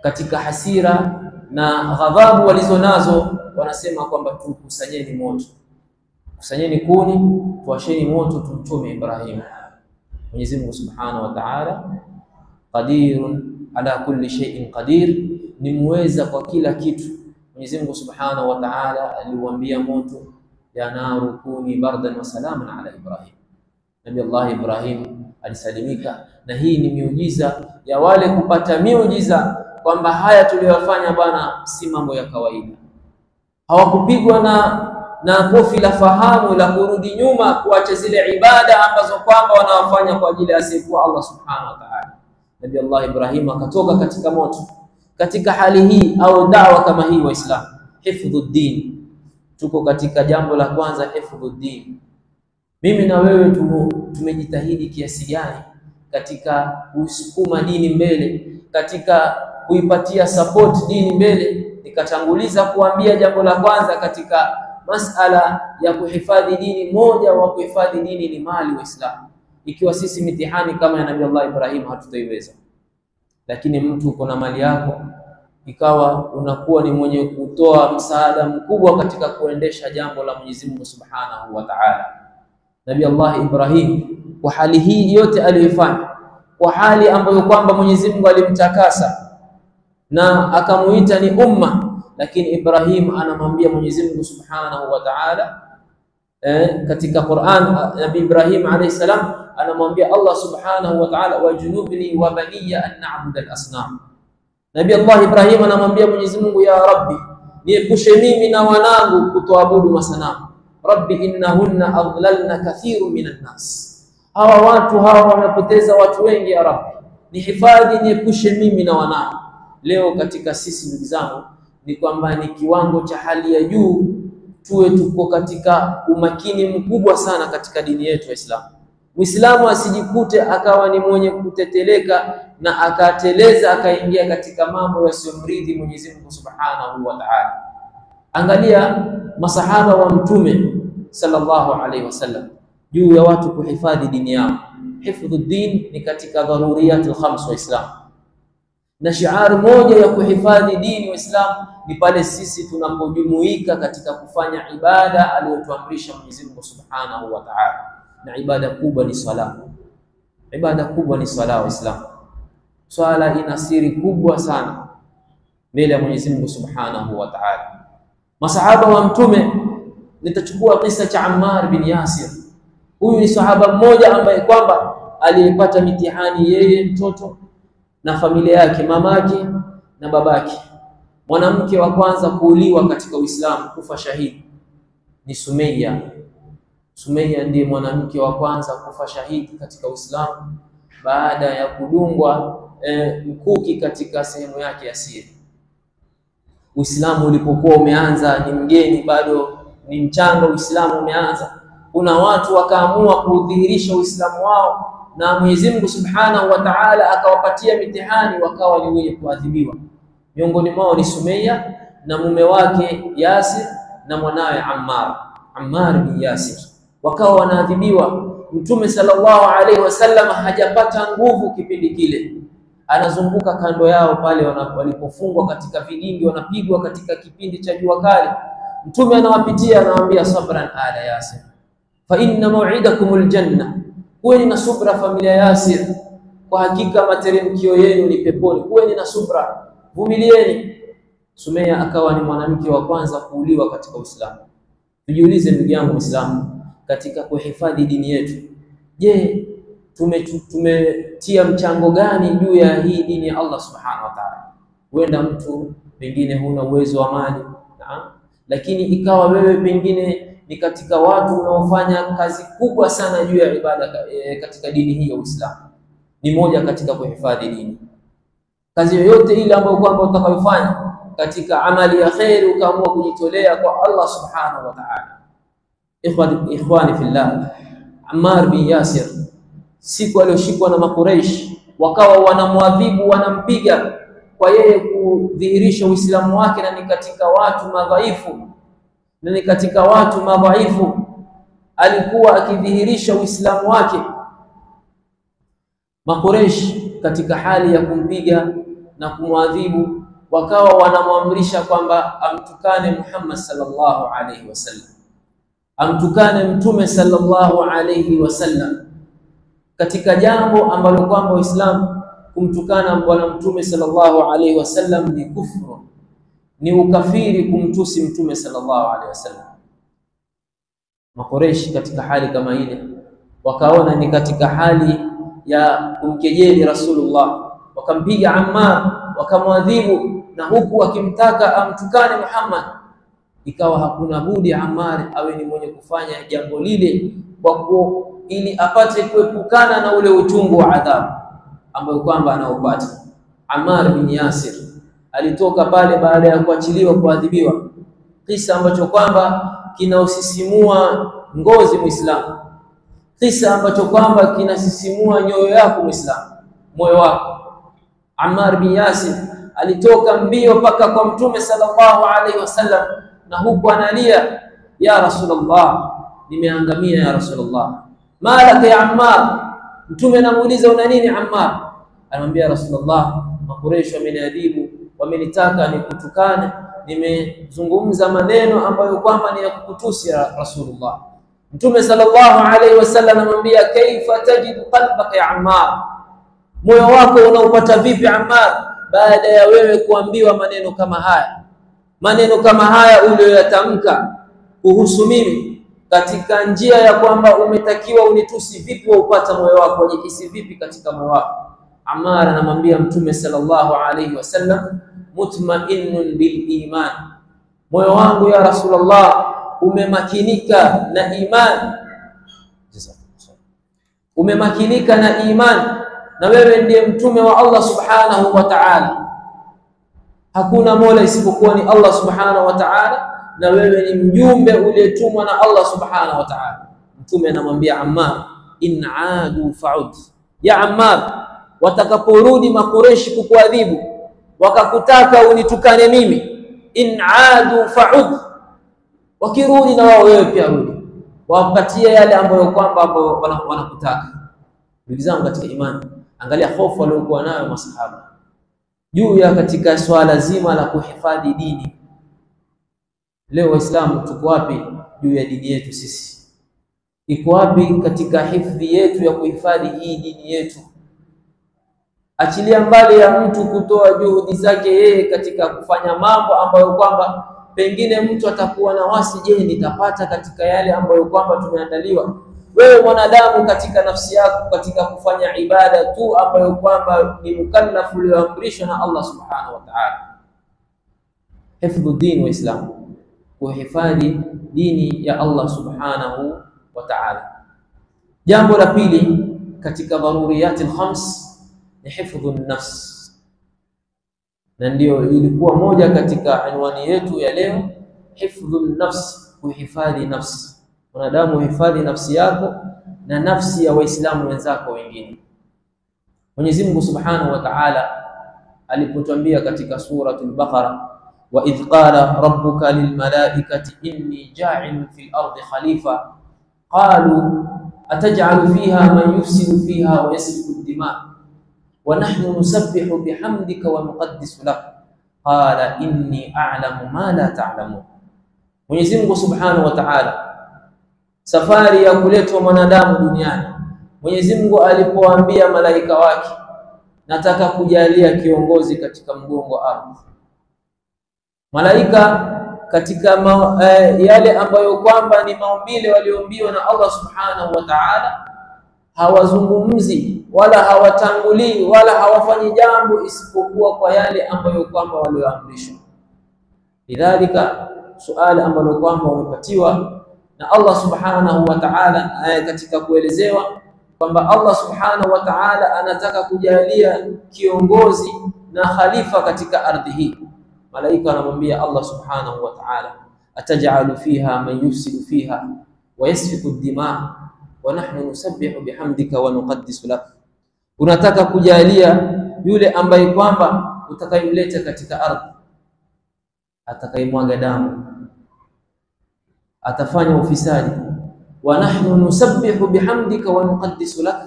Katika hasira na ghadhabu walizonazo wanasema kwamba tukusanyeni moto. kusanyeni kuni, tuwasheni moto, tumchome Ibrahim. Mwenyezi Mungu Subhanahu wa Ta'ala qadirun ala kulli shay'in qadir, ni muweza kwa kila kitu. Mwenyezi Mungu Subhanahu wa Ta'ala aliwaambia moto, ya naru kuni bardan wa salaman ala Ibrahim. Nabii Allah Ibrahim alisalimika, na hii ni miujiza ya wale kupata miujiza kwamba haya tuliyofanya bwana si mambo ya kawaida. Hawakupigwa na kofi la fahamu la kurudi nyuma kuacha zile ibada ambazo kwamba wanawafanya kwa ajili ya sifa Allah Subhanahu wa Ta'ala. Nabii Allah Ibrahim akatoka katika moto. Katika hali hii au da'wa kama hii, Waislamu, hifdhuddin, tuko katika jambo la kwanza, hifdhuddin. Mimi na wewe tumejitahidi kiasi gani katika kusukuma dini mbele, katika kuipatia support dini mbele? Nikatanguliza kuambia jambo la kwanza katika masala ya kuhifadhi dini, moja wa kuhifadhi dini ni mali, Waislamu. Ikiwa sisi mitihani kama ya Nabii Allah Ibrahim hatutaiweza, lakini mtu uko na mali yako, ikawa unakuwa ni mwenye kutoa msaada mkubwa katika kuendesha jambo la Mwenyezi Mungu Subhanahu wa Ta'ala. Nabii Allah Ibrahim kwa hali hii yote aliyofanya, kwa hali ambayo kwamba Mwenyezi Mungu alimtakasa na akamuita ni umma, lakini Ibrahim anamwambia Mwenyezi Mungu Subhanahu wa Ta'ala katika Qur'an, Nabii Ibrahim alayhi salam anamwambia Allah Subhanahu wa Ta'ala, wajnubni wa baniya an na'budu al-asnam. Nabii Allah Ibrahim anamwambia Mwenyezi Mungu, ya Rabbi, niepushe mimi na wanangu kutoabudu masanamu. Rabbi innahunna adlalna kathirun minan nas, hawa watu hawa wamepoteza watu wengi, ya Rabbi nihifadhi, niepushe mimi na wanangu. Leo katika sisi ndugu zangu ni kwamba ni kiwango cha hali ya juu tuwe tuko katika umakini mkubwa sana katika dini yetu ya Islam. Muislamu asijikute akawa ni mwenye kuteteleka na akateleza akaingia katika mambo yasiyomridhi Mwenyezi Mungu Subhanahu wa Ta'ala. Angalia masahaba wa Mtume sallallahu alaihi wasallam juu ya watu kuhifadhi dini yao. Hifdhuddin ni katika dharuriyatul khams wa Islam, na shiar moja ya kuhifadhi dini wa Islam ni pale sisi tunapojumuika katika kufanya ibada aliyotuamrisha Mwenyezi Mungu Subhanahu wa Ta'ala. Na ibada kubwa ni swala. Ibada kubwa ni swala wa Islam. Swala ina siri kubwa sana mbele ya Mwenyezi Mungu Subhanahu wa Ta'ala. Masahaba wa Mtume, nitachukua kisa cha Ammar bin Yasir. Huyu ni sahaba mmoja ambaye kwamba aliyepata mitihani, yeye mtoto na familia yake, mamake na babake. Mwanamke wa kwanza kuuliwa katika Uislamu, kufa shahidi, ni Sumayya. Sumayya ndiye mwanamke wa kwanza kufa shahidi katika Uislamu baada ya kudungwa mkuki katika sehemu yake ya siri. Uislamu ulipokuwa umeanza, ni mgeni bado, ni mchanga, Uislamu umeanza, kuna watu wakaamua kudhihirisha Uislamu wao, na Mwenyezi Mungu Subhanahu wa Ta'ala akawapatia mitihani, wakawa ni wenye kuadhibiwa. Miongoni mwao ni Sumayya na mume wake Yasir na mwanawe Ammar bin Yasir, wakawa wanaadhibiwa. Mtume sallallahu alaihi wasallam hajapata nguvu kipindi kile, anazunguka kando yao pale walipofungwa katika vigingi, wanapigwa katika kipindi cha jua kali. Mtume anawapitia, anawaambia, sabran ala Yasir fa inna maw'idakumul janna, kuweni na subra familia Yasir, kwa hakika materemkio yenu ni peponi, kuweni na subra, vumilieni. Sumayya akawa ni mwanamke wa kwanza kuuliwa katika Uislamu. Tujiulize ndugu yangu Muislamu, katika kuhifadhi dini yetu, je, tumetia mchango gani juu ya hii dini ya Allah Subhanahu wa Ta'ala? Huenda mtu pengine huna uwezo wa mali, lakini ikawa wewe pengine ni katika watu unaofanya kazi kubwa sana juu ya ibada katika dini hii ya Uislamu. Ni moja katika kuhifadhi dini. Kazi yoyote ile ambayo kwamba utakayofanya katika amali ya khair, ukaamua kujitolea kwa Allah Subhanahu wa Ta'ala. Ikhwani fillah, Ammar bin Yasir siku aliyoshikwa na Makuraish, wakawa wanamwadhibu, wanampiga kwa yeye kudhihirisha Uislamu wake, na ni katika watu madhaifu, alikuwa akidhihirisha Uislamu wake. Makuraish katika hali ya kumpiga na kumwadhibu, wakawa wanamwamrisha kwamba amtukane Muhammad sallallahu alaihi wasallam. amtukane mtume sallallahu alayhi wasallam katika jambo ambalo kwamba Uislamu kumtukana bwana mtume sallallahu alayhi wasallam ni kufuru, ni ukafiri kumtusi mtume sallallahu alayhi wasallam. Makoreshi katika hali kama ile wakaona ni katika hali ya kumkejeli Rasulullah, wakampiga Ammar, wakamwadhibu, na huku wakimtaka amtukane Muhammad. Ikawa hakuna budi Ammar awe ni mwenye kufanya jambo lile ili apate kuepukana na ule uchungu wa adhabu ambayo kwamba anaopata. Ammar bin Yasir alitoka pale baada ya kuachiliwa kuadhibiwa, kisa ambacho kwamba kinausisimua ngozi Muislamu, kisa ambacho kwamba kinasisimua nyoyo yako Muislamu, moyo wako. Ammar bin Yasir alitoka mbio paka kwa mtume sallallahu alaihi wasallam, na huku analia, ya Rasulullah, nimeangamia ya Rasulullah. Malaka ya Ammar? Mtume anamuuliza una nini Ammar? Anamwambia Rasulullah, Makureshi wameniadhibu, wamenitaka nikutukane, nimezungumza maneno ambayo kwamba ni ya kukutusi ya Rasulullah. Mtume sallallahu alaihi wasallam anamwambia, kaifa tajidu qalbaka ya Ammar, moyo wako unaupata vipi Ammar baada ya wewe kuambiwa maneno kama haya, maneno kama haya uliyoyatamka kuhusu mimi katika njia ya kwamba umetakiwa unitusi? Vipi waupata moyo wako, wajihisi vipi katika moyo wako? Ammar anamwambia Mtume sallallahu alaihi wasallam, mutma'innun bil iman, moyo wangu ya Rasulullah umemakinika na iman, umemakinika na iman, na wewe ndiye mtume wa Allah subhanahu wa ta'ala. Hakuna mola isipokuwa ni Allah subhanahu wa ta'ala, na wewe ni mjumbe uliyetumwa na Allah subhanahu wa ta'ala. Mtume anamwambia Ammar, in aadu fa'ud, ya Ammar, watakaporudi Makureshi kukuadhibu wakakutaka unitukane mimi, in aadu fa'ud, wakirudi na wao wewe pia rudi, wapatie yale ambayo kwamba wanakutaka. Ndugu zangu katika imani, angalia hofu waliokuwa nayo masahaba juu ya katika swala zima la kuhifadhi dini. Leo Waislamu tuko wapi juu ya dini yetu? Sisi iko wapi katika hifadhi yetu ya kuhifadhi hii dini yetu? Achilia mbali ya mtu kutoa juhudi zake yeye katika kufanya mambo ambayo kwamba pengine mtu atakuwa na wasi, je, nitapata katika yale ambayo kwamba tumeandaliwa? Wewe mwanadamu katika nafsi yako, katika kufanya ibada tu ambayo kwamba ni mukallafu ulioamrishwa na Allah subhanahu wa ta'ala. Hifdhu din wa Islam, kuhifadhi dini ya Allah subhanahu wa ta'ala. Jambo la pili katika daruriyat al-khams ni hifdhu an-nafs, na ndio ilikuwa moja katika anwani yetu ya leo, hifdhu an-nafs, kuhifadhi nafsi. Mwanadamu hifadhi nafsi yako na nafsi ya Waislamu wenzako wengine. Mwenyezi Mungu Subhanahu wa Ta'ala alipotuambia katika suratul Baqara, wa idh qala rabbuka lil malaikati inni ja'ilun fil ardi khalifa qalu ataj'alu fiha man yufsidu fiha wa yasfiku ad-dima wa nahnu nusabbihu bihamdika wa nuqaddisu lak qala inni a'lamu ma la ta'lamun. Mwenyezi Mungu Subhanahu wa Ta'ala, safari ya kuletwa mwanadamu duniani, Mwenyezi Mungu alipoambia malaika wake, nataka kujalia kiongozi katika mgongo wa ardhi. Malaika katika yale ambayo kwamba ni maumbile walioombiwa na Allah subhanahu wa ta'ala, hawazungumzi wala hawatangulii wala hawafanyi jambo isipokuwa kwa yale ambayo kwamba walioamrishwa. Lidhalika suala ambalo kwamba wamepatiwa na Allah subhanahu wa ta'ala katika kuelezewa kwamba Allah subhanahu wa ta'ala anataka kujalia kiongozi na khalifa katika ardhi hii. Malaika anamwambia Allah subhanahu wa ta'ala, ataj'alu fiha man yufsidu fiha wa yasfiku ad-dima wa nahnu nusabbihu bihamdika wa nuqaddisu lak. Unataka kujalia yule ambaye kwamba utakayemleta katika ardhi atakayemwaga damu, atafanya ufisadi, wa nahnu nusabbihu bihamdika wa nuqaddisu lak,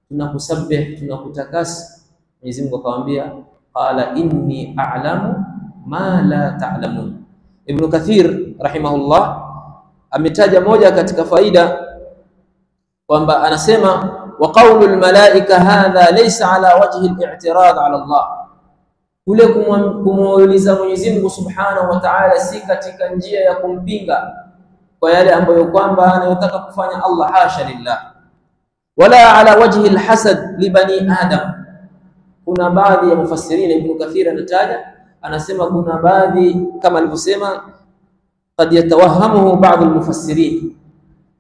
tunakusabbih, tunakutakasi. Mwenyezi Mungu akamwambia, qala inni a'lamu ma la ta'lamun. Ibn Kathir rahimahullah ametaja moja katika faida kwamba anasema wa qaulul malaika hadha laysa ala wajhi al-i'tirad ala Allah, kule kumuuliza Mwenyezi Mungu Subhanahu wa Ta'ala si katika njia ya kumpinga kwa yale ambayo kwamba anayotaka kufanya Allah, hasha lillah, wala ala wajhi al-hasad li bani adam. Kuna baadhi ya mufassirin, Ibn Kathir anataja, anasema kuna baadhi kama alivyosema qad yatawahamuhu ba'd al-mufassirin,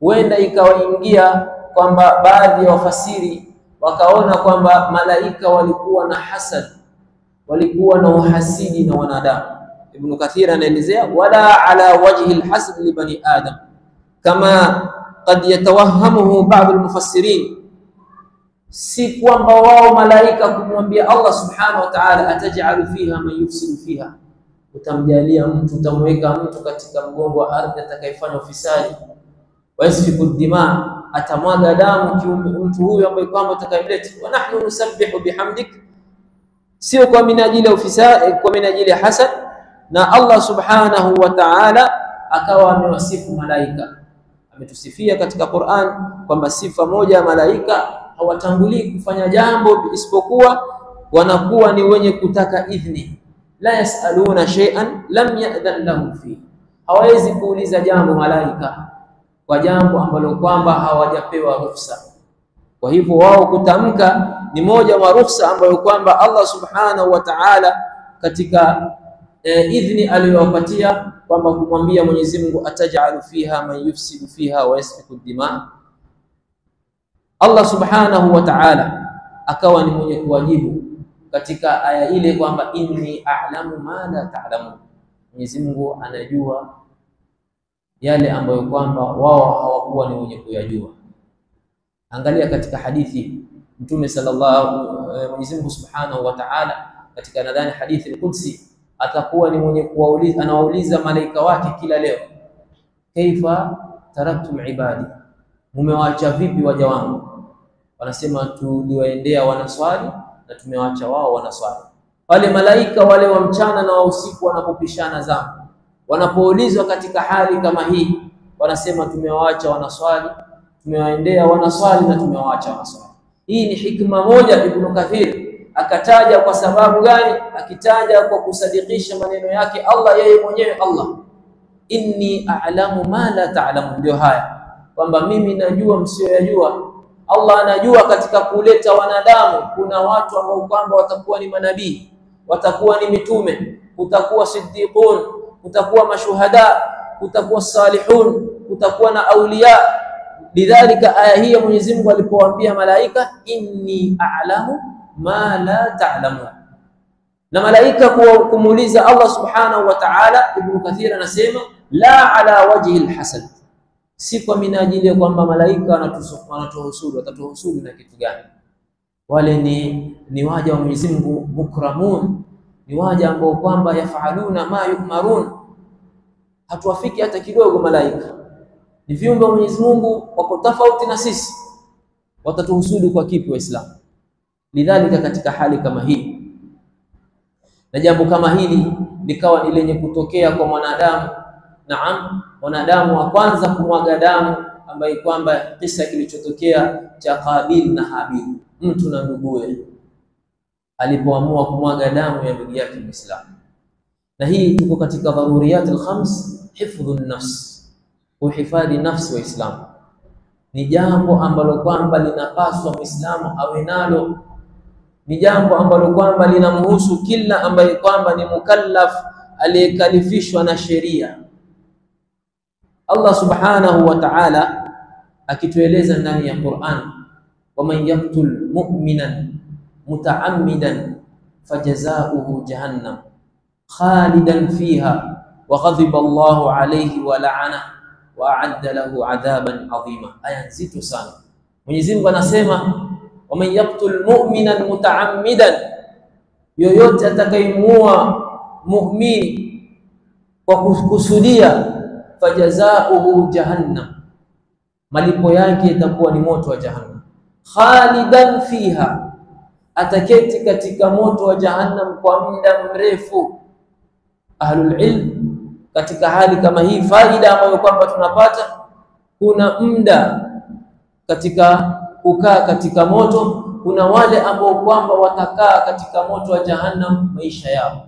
huenda ikawaingia kwamba baadhi ya wafasiri wakaona kwamba malaika walikuwa na hasad, walikuwa na uhasidi na wanadamu. Ibn Kathir anaelezea wala ala wajhi alhasad li bani adam kama qad yatawahamuhu ba'd almufassirin, si kwamba wao malaika kumwambia Allah subhanahu wa ta'ala ataj'alu fiha man yufsidu fiha, utamjalia mtu, utamweka mtu katika mgongo wa ardhi atakayefanya ufisadi, wa yasfiku dima, atamwaga damu kiumbe mtu huyo ambaye kwamba utakayemleta, wa nahnu nusabbihu bihamdik, sio kwa minajili ya ufisadi, kwa minajili ya hasad. Na Allah subhanahu wa ta'ala akawa amewasifu malaika, ametusifia katika Qur'an kwamba sifa moja ya malaika, hawatangulii kufanya jambo isipokuwa wanakuwa ni wenye kutaka idhni, la yasaluna shay'an lam ya'dhan lahum fi, hawezi kuuliza jambo malaika kwa jambo ambalo kwamba hawajapewa ruhusa. Kwa hivyo wao kutamka ni moja wa ruhusa ambayo kwamba Allah subhanahu wa ta'ala katika idhni aliyowapatia kwamba kumwambia Mwenyezi Mungu ataj'alu fiha man yufsidu fiha wa yasfiku dima. Allah subhanahu wa ta'ala akawa ni mwenye kuwajibu katika aya ile kwamba inni a'lamu ma la ta'lamun, Mwenyezi Mungu anajua yale ambayo kwamba wao hawakuwa ni wenye kuyajua. Angalia katika hadithi Mtume Mwenyezi Mungu Subhanahu wa Ta'ala katika nadhani hadithi al-Qudsi atakuwa ni mwenye kuwauliza, anawauliza malaika wake kila leo, kaifa taraktum ibadi, mumewaacha vipi waja wangu? Wanasema tuliwaendea wanaswali na tumewaacha wao wanaswali. Wale malaika wale wa mchana na wa usiku wanapopishana zamu, wanapoulizwa katika hali kama hii, wanasema tumewaacha wanaswali, tumewaendea wanaswali na tumewaacha wanaswali. Hii ni hikma moja Ibn Kathir akataja. Kwa sababu gani? Akitaja kwa kusadikisha maneno yake Allah, yeye mwenyewe Allah, inni a'lamu ma la ta'lamun, ndio haya kwamba mimi najua msiyoyajua. Allah anajua katika kuleta wanadamu kuna watu ambao kwamba watakuwa ni manabii, watakuwa ni mitume, kutakuwa siddiqun, kutakuwa mashuhada, kutakuwa salihun, kutakuwa na auliya. Lidhalika aya hii Mwenyezi Mungu alipowaambia malaika inni a'lamu ma la ta'lamun, na malaika kumuuliza Allah subhanahu wa ta'ala, Ibn Kathir anasema la ala wajhi alhasad, si kwa minajili kwamba malaika wanatuhusudu. Watatuhusudu na kitu gani? Wale ni waja wa Mwenyezi Mungu mukramun, ni waja ambao kwamba yafaluna ma yu'marun, hatuwafiki hata kidogo. Malaika ni viumbe wa Mwenyezi Mungu, wako tofauti na sisi. Watatuhusudu kwa kipi Waislamu? Lidhalika katika hali kama hii na jambo kama hili likawa ni lenye kutokea kwa mwanadamu, naam, mwanadamu wa kwanza kumwaga damu, ambaye kwamba kisa kilichotokea cha Qabil na Habil, mtu na nduguye, alipoamua kumwaga damu ya ndugu yake Muislamu. Na hii tuko katika dharuriyat al-khams, hifdhun nafs, kuhifadhi nafsi wa Islam ni jambo ambalo kwamba linapaswa Muislamu awe nalo, ni jambo ambalo kwamba linamhusu kila ambaye kwamba ni mukallaf, aliyekalifishwa na sheria. Allah subhanahu wa ta'ala akitueleza ndani ya Qur'an, waman yaqtul mu'minan muta'ammidan fajazaohu jahannam khalidan fiha wa ghadiba Allahu alayhi wa la'ana wa a'adda lahu 'adhaban 'azima. Aya nzito sana. Mwenyezi Mungu anasema waman yaqtul mu'minan muta'ammidan, yoyote atakayemuua muumini kwa kukusudia, fajazaohu jahannam, malipo yake itakuwa ni moto wa jahannam. Khalidan fiha, ataketi katika moto wa jahannam kwa muda mrefu. Ahlul ilm katika hali kama hii, faida ambayo kwamba tunapata, kuna muda katika kukaa katika moto, kuna wale ambao kwamba watakaa katika moto wa jahannam maisha yao,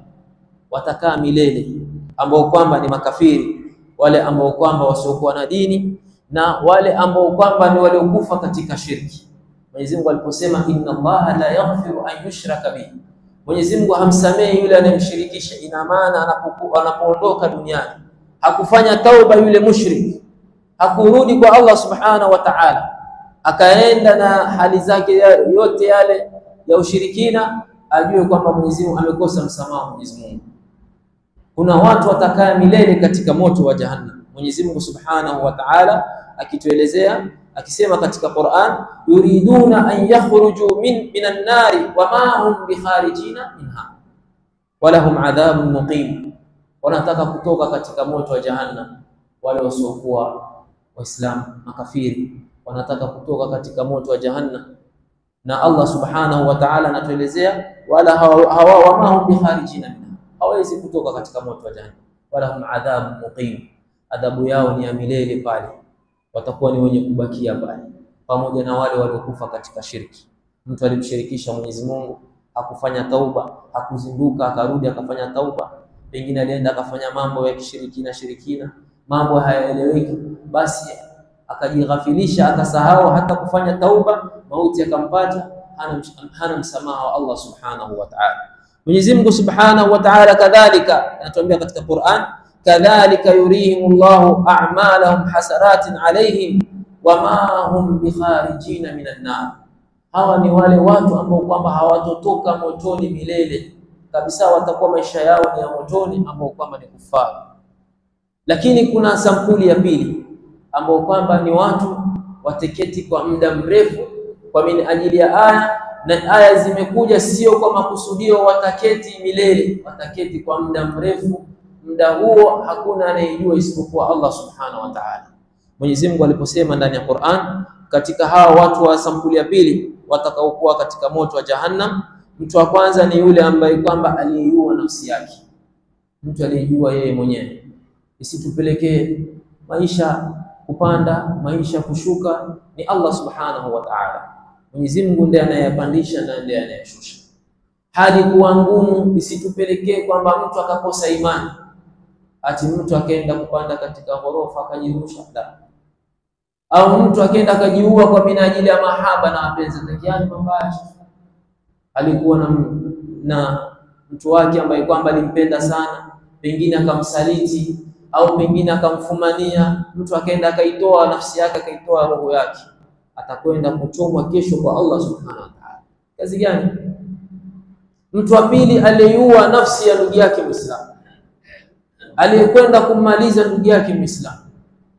watakaa milele, ambao kwamba ni makafiri, wale ambao kwamba wasiokuwa na dini, na wale ambao kwamba ni waliokufa katika shirki. Mwenyezi Mungu aliposema inna Allaha la yaghfiru an yushraka bihi, Mwenyezi Mungu hamsamehi yule anayemshirikisha. Ina maana anapoondoka duniani hakufanya tauba yule mushrik, hakurudi kwa Allah subhanahu wa ta'ala, akaenda na hali zake yote yale ya ushirikina, ajue kwamba Mwenyezi Mungu amekosa msamaha Mwenyezi Mungu. Kuna watu watakaa milele katika moto wa jahannam. Mwenyezi Mungu subhanahu wa ta'ala akituelezea akisema katika Qur'an, yuriduna an yakhruju minan nari wama hum bikharijina minha walahum adhabun muqim, wanataka kutoka katika moto wa jahannam. Wale wasiokuwa waislamu makafiri wanataka kutoka katika moto wa jahannam, na Allah subhanahu wa ta'ala anatuelezea wala hawa wama hum bikharijina minha, hawezi kutoka katika moto wa jahannam, walahum adhabun muqim, adhabu yao ni ya milele pale, watakuwa ni wenye kubakia pale pamoja na wale waliokufa katika shirki. Mtu alimshirikisha Mwenyezi Mungu, hakufanya tauba, hakuzinduka akarudi akafanya tauba, pengine alienda akafanya mambo ya shirikina, mambo hayaeleweki, basi akajighafilisha akasahau hata kufanya tauba, mauti akampata, hana msamaha wa Allah subhanahu wa ta'ala. Mwenyezi Mungu subhanahu wa ta'ala kadhalika anatuambia katika Qur'an, kadhalika yurihimullahu a'malahum hasaratin alayhim wama hum bikharijina minan nar. Hawa ni wale watu ambao kwamba hawatotoka motoni milele kabisa, watakuwa maisha yao ni ya motoni, ambao kwamba ni kufari. Lakini kuna sampuli ya pili ambao kwamba ni watu wateketi kwa muda mrefu kwa ajili ya aya, na aya zimekuja sio kwa makusudio wataketi milele, wataketi kwa muda mrefu. Muda huo hakuna anayejua isipokuwa Allah subhanahu wa ta'ala. Mwenyezi Mungu aliposema ndani ya Qur'an, katika hawa watu wa sampuli ya pili watakaokuwa katika moto wa jahannam, mtu wa kwanza ni yule ambaye kwamba aliyejua nafsi yake, mtu aliyejua yeye mwenyewe. Isitupelekee maisha kupanda, maisha kushuka, ni Allah subhanahu wa ta'ala. Mwenyezi Mungu ndiye anayepandisha na ndiye anayeshusha. Hali kuwa ngumu isitupelekee kwamba mtu akakosa imani, ati mtu akaenda kupanda katika ghorofa akajirusha, au mtu akaenda akajiua kwa minajili ya mahaba na mapenzi takiani mabaya. Alikuwa na mtu wake ambaye kwamba alimpenda sana, pengine akamsaliti au pengine akamfumania, mtu akaenda akaitoa nafsi yake, akaitoa roho yake, atakwenda kuchomwa kesho kwa Allah subhanahu wa ta'ala. Kazi gani? Mtu wa pili aliyeua nafsi ya ndugu yake Muislamu, aliyekwenda kummaliza ndugu yake Muislamu,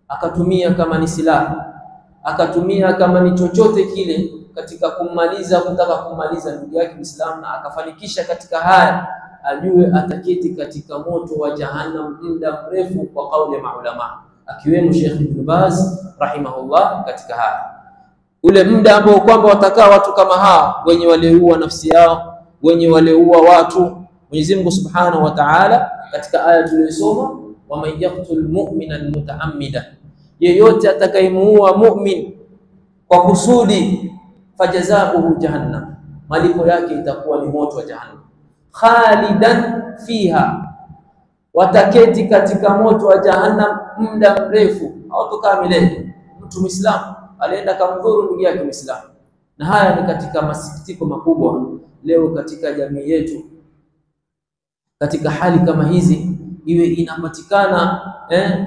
akatumia kama ni silaha, akatumia kama ni chochote kile katika kummaliza, kutaka kummaliza ndugu yake Muislamu, na akafanikisha katika haya, ajue ataketi katika moto wa jahannam muda mrefu, kwa kauli ya maulama akiwemo Sheikh Ibn Baz rahimahullah. Katika haya ule muda ambao kwamba watakaa watu kama hawa, wenye walioua nafsi yao, wenye walioua watu, Mwenyezi Mungu subhanahu wa ta'ala katika aya tuliyosoma, wa man yaqtul mu'mina muta'ammida, yeyote atakayemuua mu'min kwa kusudi, fajazaohu jahannam, malipo yake itakuwa ni moto wa jahannam, khalidan fiha, wataketi katika moto wa jahannam muda mrefu, hawatokaa milele. Mtu Muislamu alienda kumdhuru ndugu yake Muislamu, na haya ni katika masikitiko makubwa leo katika jamii yetu. Katika hali kama hizi iwe inapatikana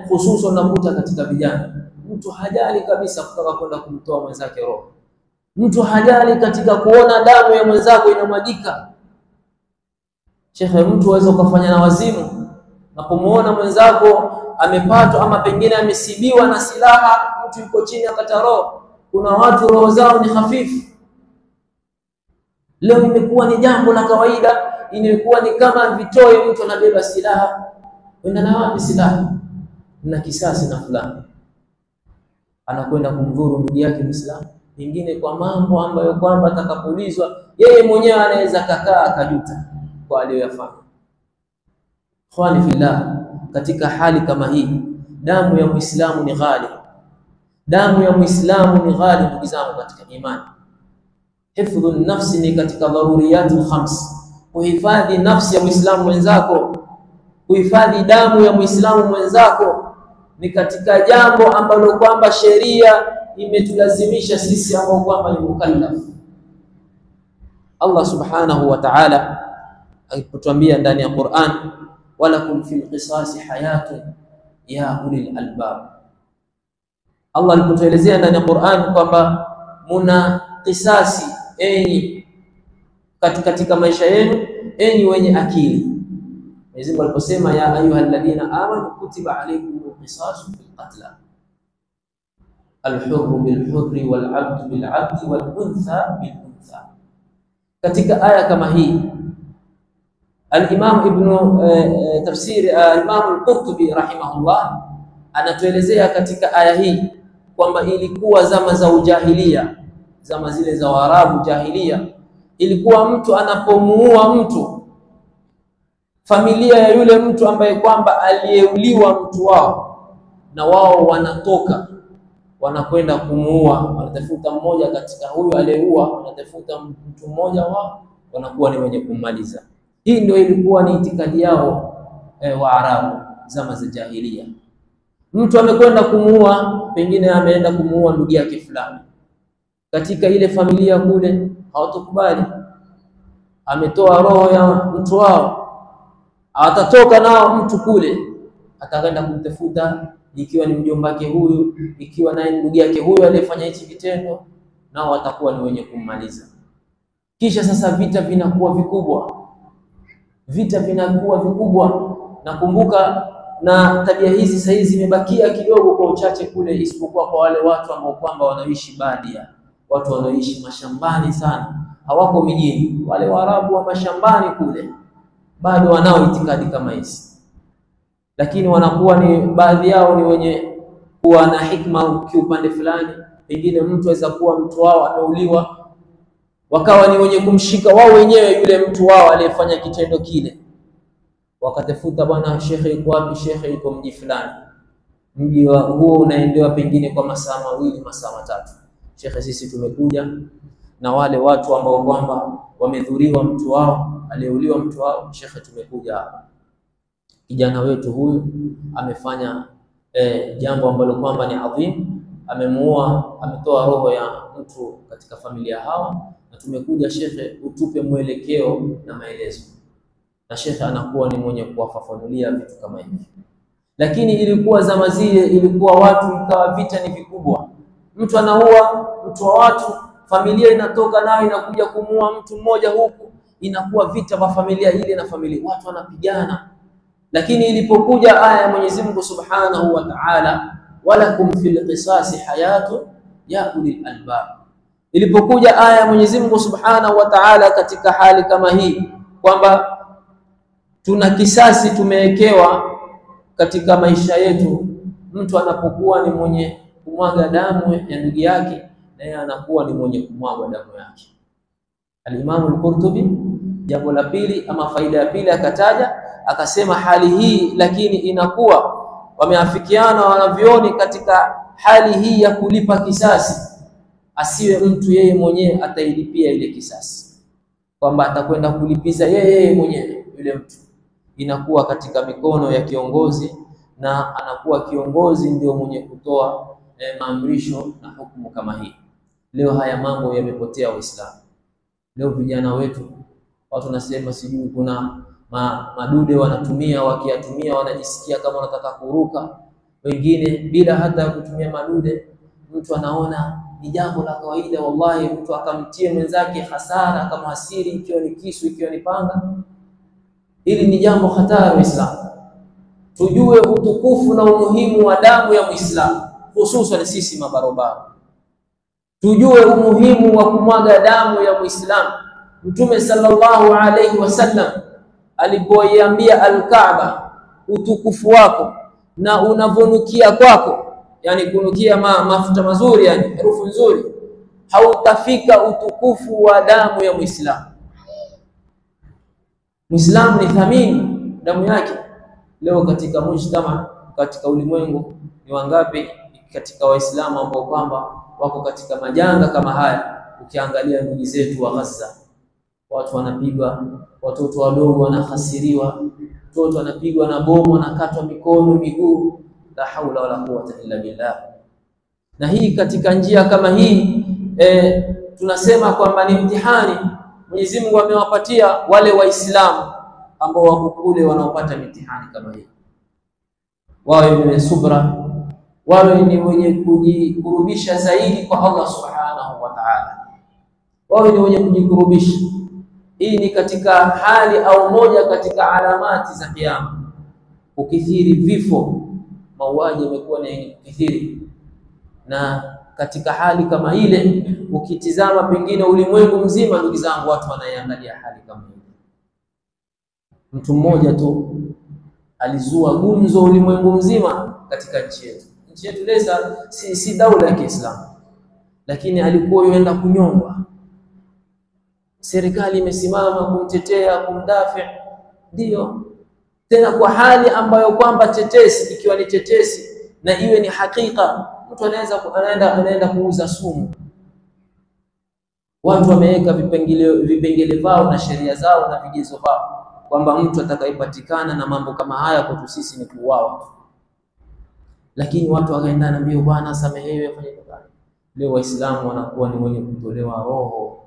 hususan nakuta katika vijana, mtu hajali kabisa kutaka kwenda kumtoa mwenzake roho, mtu hajali katika kuona damu ya mwenzako inamwagika. Shekhe, mtu aweza ukafanya na wazimu, unapomuona mwenzako amepatwa ama pengine amesibiwa na silaha, mtu yuko chini akata roho. Kuna watu roho zao ni hafifu. Leo imekuwa ni jambo la kawaida, imekuwa ni kama vitoe, mtu anabeba silaha, wenda na wapi silaha? Na kisasi na fulani, anakwenda kumdhuru ndugu yake Muislamu, pengine kwa mambo ambayo kwamba atakapoulizwa yeye mwenyewe anaweza kakaa akajuta kwa aliyoyafanya. Khwani fillah, katika hali kama hii, damu ya Muislamu ni ghali. Damu ya Muislamu ni ghali, ndugu zangu katika imani. Hifdhu nafsi ni katika dharuriyatul khams. Kuhifadhi nafsi ya Muislamu mwenzako, kuhifadhi damu ya Muislamu mwenzako ni katika jambo ambalo kwamba sheria imetulazimisha sisi ambao kwamba ni mukallaf. Allah subhanahu wa ta'ala alipotuambia ndani ya Qur'an, walakum fil qisasi hayatun ya ulil albab. Allah alipotuelezea ndani ya Qur'an kwamba muna qisasi enyi katika maisha yenu, enyi wenye akili. Mwenyezi Mungu aliposema ya ayyuhalladhina amanu kutiba alaykumul qisasu fil qatl, al-hurru bil-hurri wal-'abdu bil-'abdi wal-untha bil-untha. Katika aya kama hii al-Imam Ibn tafsir al-Imam al-Qurtubi rahimahullah anatuelezea katika aya hii kwamba ilikuwa zama za ujahilia, zama zile za Waarabu jahilia, ilikuwa mtu anapomuua mtu, familia ya yule mtu ambaye kwamba aliyeuliwa mtu wao, na wao wanatoka wanakwenda kumuua, wanatafuta mmoja katika huyo aliyeua, wanatafuta mtu mmoja wao, wanakuwa ni wenye kumaliza. Hii ndio ilikuwa ni itikadi yao Waarabu zama za jahilia. Mtu amekwenda kumuua, pengine ameenda kumuua ndugu yake fulani, katika ile familia kule hawatokubali, ametoa roho ya mtu wao, atatoka nao mtu kule, atakwenda kumtafuta, ikiwa ni mjomba wake huyu, ikiwa naye ndugu yake huyu aliyefanya hichi kitendo, nao watakuwa ni wenye kummaliza. Kisha sasa vita vinakuwa vikubwa, vita vinakuwa vikubwa. Nakumbuka na tabia hizi sasa hizi zimebakia kidogo kwa uchache kule, isipokuwa kwa wale watu ambao kwamba wanaishi badia, watu wanaoishi mashambani sana, hawako mijini. Wale Waarabu wa mashambani kule bado wanao itikadi kama hizi, lakini wanakuwa ni baadhi yao ni wenye kuwa na hikma kiupande fulani. Pengine mtu aweza kuwa mtu wao ameuliwa, wakawa ni wenye kumshika wao wenyewe yule mtu wao aliyefanya kitendo kile, wakatafuta bwana shekhe yuko wapi? Shekhe yuko mji fulani. Mji huo unaendewa pengine kwa masaa mawili, masaa matatu. Shekhe, sisi tumekuja na wale watu ambao kwamba wamedhuriwa mtu wao, aliyeuliwa mtu wao. Shekhe, tumekuja hapa, kijana wetu huyu amefanya jambo ambalo kwamba ni adhim, amemuua, ametoa roho ya mtu katika familia hawa, na tumekuja shekhe utupe mwelekeo na maelezo. Na shekhe anakuwa ni mwenye kuwafafanulia vitu kama hivi. Lakini ilikuwa zama zile, ilikuwa watu ikawa vita ni vikubwa, mtu anaua mtu wa watu, familia inatoka nayo inakuja kumuua mtu mmoja huku, inakuwa vita vya familia ile na familia, watu wanapigana. Lakini ilipokuja aya ya Mwenyezi Mungu Subhanahu wa Ta'ala, walakum fil qisasi hayatun ya ulil albab, ilipokuja aya ya Mwenyezi Mungu Subhanahu wa Ta'ala katika hali kama hii kwamba tuna kisasi tumewekewa katika maisha yetu, mtu anapokuwa ni mwenye kumwaga damu ya ndugu yake, na yeye anakuwa ni mwenye kumwaga damu yake. Al-Imam al-Qurtubi jambo la pili ama faida ya pili akataja, akasema hali hii lakini inakuwa wameafikiana wanavyoni katika hali hii ya kulipa kisasi, asiwe mtu yeye mwenyewe atailipia ile kisasi, kwamba atakwenda kulipiza yeye mwenyewe yule mtu. Inakuwa katika mikono ya kiongozi, na anakuwa kiongozi ndio mwenye kutoa maamrisho na hukumu kama hii. Leo haya mambo yamepotea Uislamu. Leo vijana wetu watu nasema sijui kuna madude wanatumia, wakiyatumia wanajisikia kama wanataka kuruka. Wengine bila hata kutumia madude, mtu anaona ni jambo la kawaida. Wallahi, mtu akamtie mwenzake hasara, akamhasiri, ikiwa ni kisu, ikiwa ni panga. Hili ni jambo hatari Uislamu. Tujue utukufu na umuhimu wa damu ya Muislamu, hususan sisi mabarobaro. Tujue umuhimu wa kumwaga damu ya Muislamu. Mtume sallallahu alayhi wasallam alipoiambia Al-Kaaba, utukufu wako na unavonukia kwako, yani kunukia mafuta mazuri, yani harufu nzuri, hautafika utukufu wa damu ya Muislamu. Muislamu ni thamini damu yake. Leo katika mujtama, katika ulimwengu, ni wangapi katika Waislamu ambao kwamba wako katika majanga kama haya? Ukiangalia ndugu zetu wa Gaza, watu wanapigwa, watoto wadogo wanahasiriwa, watoto wanapigwa na bomu, wanakatwa mikono, miguu. La haula wala quwwata illa billah. Na hii katika njia kama hii tunasema kwamba ni mtihani Mwenyezi Mungu amewapatia wale Waislamu ambao wako kule wanaopata mitihani kama hii. Wawe ni subra, wawe ni wenye kujikurubisha zaidi kwa Allah subhanahu wa ta'ala, wawe ni wenye kujikurubisha. Hii ni katika hali au moja katika alamati za kiyama. Ukithiri vifo, mauaji yamekuwa ni kukithiri, na katika hali kama ile ukitizama pengine ulimwengu mzima, ndugu zangu, watu wanaiangalia hali kama ile. Mtu mmoja tu alizua gumzo ulimwengu mzima katika nchi yetu. Nchi yetu lesa si daula ya Kiislamu, lakini alikuwa yuenda kunyongwa. Serikali imesimama kumtetea, kumdafi, ndio tena kwa hali ambayo kwamba tetesi, ikiwa ni tetesi na iwe ni hakika, mtu anaenda kuuza sumu. Watu wameweka vipengele vao na sheria zao na vigezo vao kwamba mtu atakayepatikana na mambo kama haya kwetu sisi ni kuuawa. Lakini watu wakaendana mbio, bwana samehewe, afanye kadhalika. Leo Waislamu wanakuwa ni wenye kutolewa roho.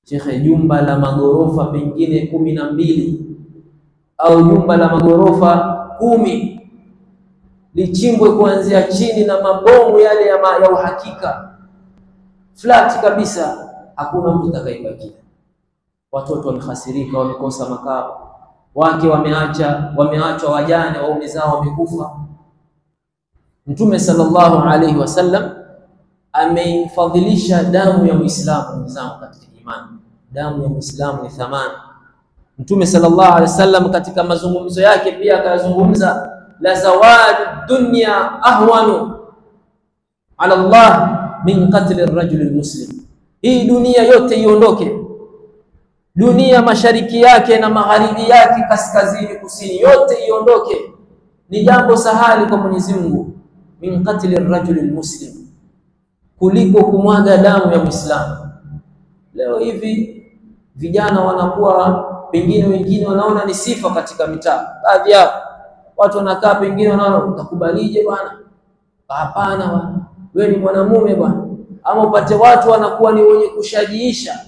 Shekhe, jumba la magorofa pengine 12 au jumba la magorofa 10 lichimbwe kuanzia chini na mabomu yale ya uhakika, flat kabisa, hakuna mtu atakayebakia. Watoto wamehasirika, wamekosa makao, wake wameachwa wajane, waume zao wamekufa. Mtume sallallahu alayhi wasallam ameifadhilisha damu ya Muislamu. Nizamo katika imani, damu ya Muislamu ni thamani. Mtume sallallahu alayhi wasallam katika mazungumzo yake pia akazungumza, la zawad dunya ahwanu ala Allah min qatl ar-rajul al-muslim. Hii dunia yote iondoke, dunia mashariki yake na magharibi yake, kaskazini kusini, yote iondoke, ni jambo sahali kwa Mwenyezi Mungu, min qatl ar-rajul al-muslim, kuliko kumwaga damu ya Muislamu. Leo hivi vijana wanakuwa pengine, wengine wanaona ni sifa katika mitaa. Baadhi ya watu wanakaa pengine wanaona, utakubalije bwana? Hapana bwana, wewe ni mwanamume bwana. Ama upate watu wanakuwa ni wenye kushajiisha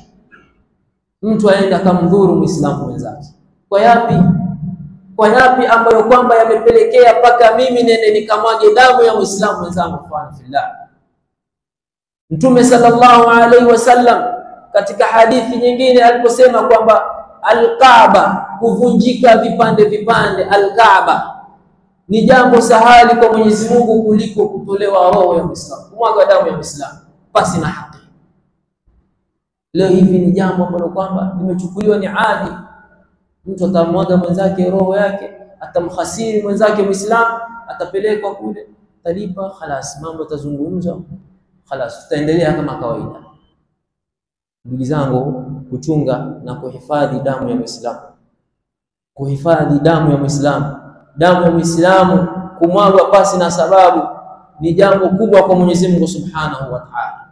mtu aenda kamdhuru Muislamu mwenzake. Kwa yapi? Kwa yapi ambayo kwamba yamepelekea mpaka mimi nende nikamwage damu ya Muislamu mwenzangu kwa fillah? Mtume sallallahu alaihi wasallam katika hadithi nyingine aliposema kwamba al-Kaaba, kuvunjika vipande vipande, al-Kaaba ni jambo sahali kwa Mwenyezi Mungu kuliko kutolewa roho ya Muislamu, kumwaga damu ya Muislamu pasi na haki. Leo hivi ni jambo ambalo kwamba limechukuliwa ni adi. Mtu atamwaga mwenzake roho yake, atamkhasiri mwenzake Muislamu, atapelekwa kule, talipa, khalas, mambo tazungumza, khalas, tutaendelea kama kawaida. Ndugu zangu, kuchunga na kuhifadhi damu ya Muislamu, kuhifadhi damu ya Muislamu, damu ya Muislamu kumwagwa pasi na sababu ni jambo kubwa kwa Mwenyezi Mungu Subhanahu wa Ta'ala.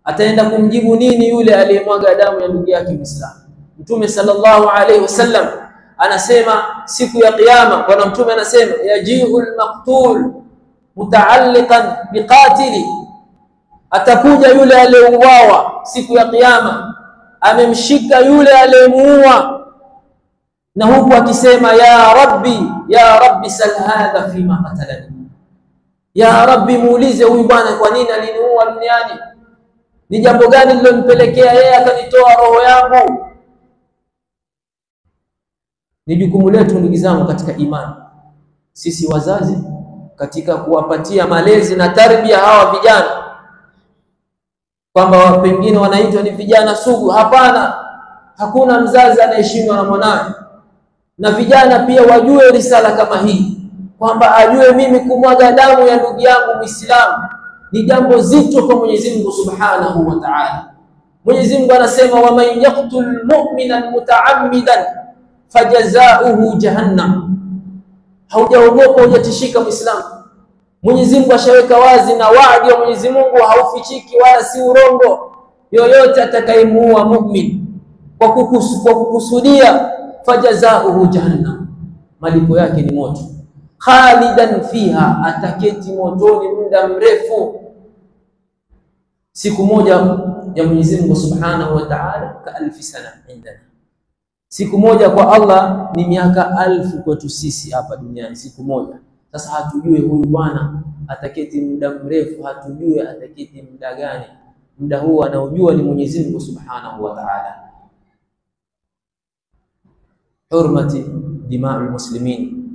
Ataenda kumjibu nini yule aliyemwaga damu ya ndugu yake Muislamu? Mtume sallallahu alaihi wasallam anasema siku ya kiyama, bwana Mtume anasema, yaji'ul maqtul muta'alliqan biqatili, atakuja yule aliyeuawa siku ya kiyama amemshika yule aliyemuua, na huku akisema ya rabbi sal hadha fima qatalani, ya rabbi muulize huyu bwana kwa nini aliniua duniani, ni jambo gani lilompelekea yeye akanitoa roho yangu? Ni jukumu letu ndugu zangu katika imani, sisi wazazi, katika kuwapatia malezi na tarbia hawa vijana, kwamba pengine wanaitwa ni vijana sugu. Hapana, hakuna mzazi anayeshindwa na mwanae. Na vijana pia wajue risala kama hii, kwamba ajue mimi kumwaga damu ya ndugu yangu Muislamu ni jambo zito kwa Mwenyezi Mungu Subhanahu wa Ta'ala. Mwenyezi Mungu anasema, wa man yaqtul mu'minan muta'ammidan fajazaohu jahannam, haujaogopa, hujatishika Muislamu. Mwenyezi Mungu ashaweka wazi, na waadi wa Mwenyezi Mungu haufichiki wala si urongo. Yoyote atakayemuua mu'min kwa kukusudia, fajazaohu jahannam, malipo yake ni moto, khalidan fiha, ataketi motoni muda mrefu. Siku moja ya Mwenyezi Mungu Subhanahu wa Ta'ala ka alfi sana indana, siku moja kwa Allah ni miaka 1000 kwetu sisi hapa duniani, siku moja. Sasa hatujue huyu bwana ataketi muda mrefu, hatujue ataketi muda gani. Muda huu anaojua ni Mwenyezi Mungu Subhanahu wa Ta'ala. Hurmati dima'ul muslimin,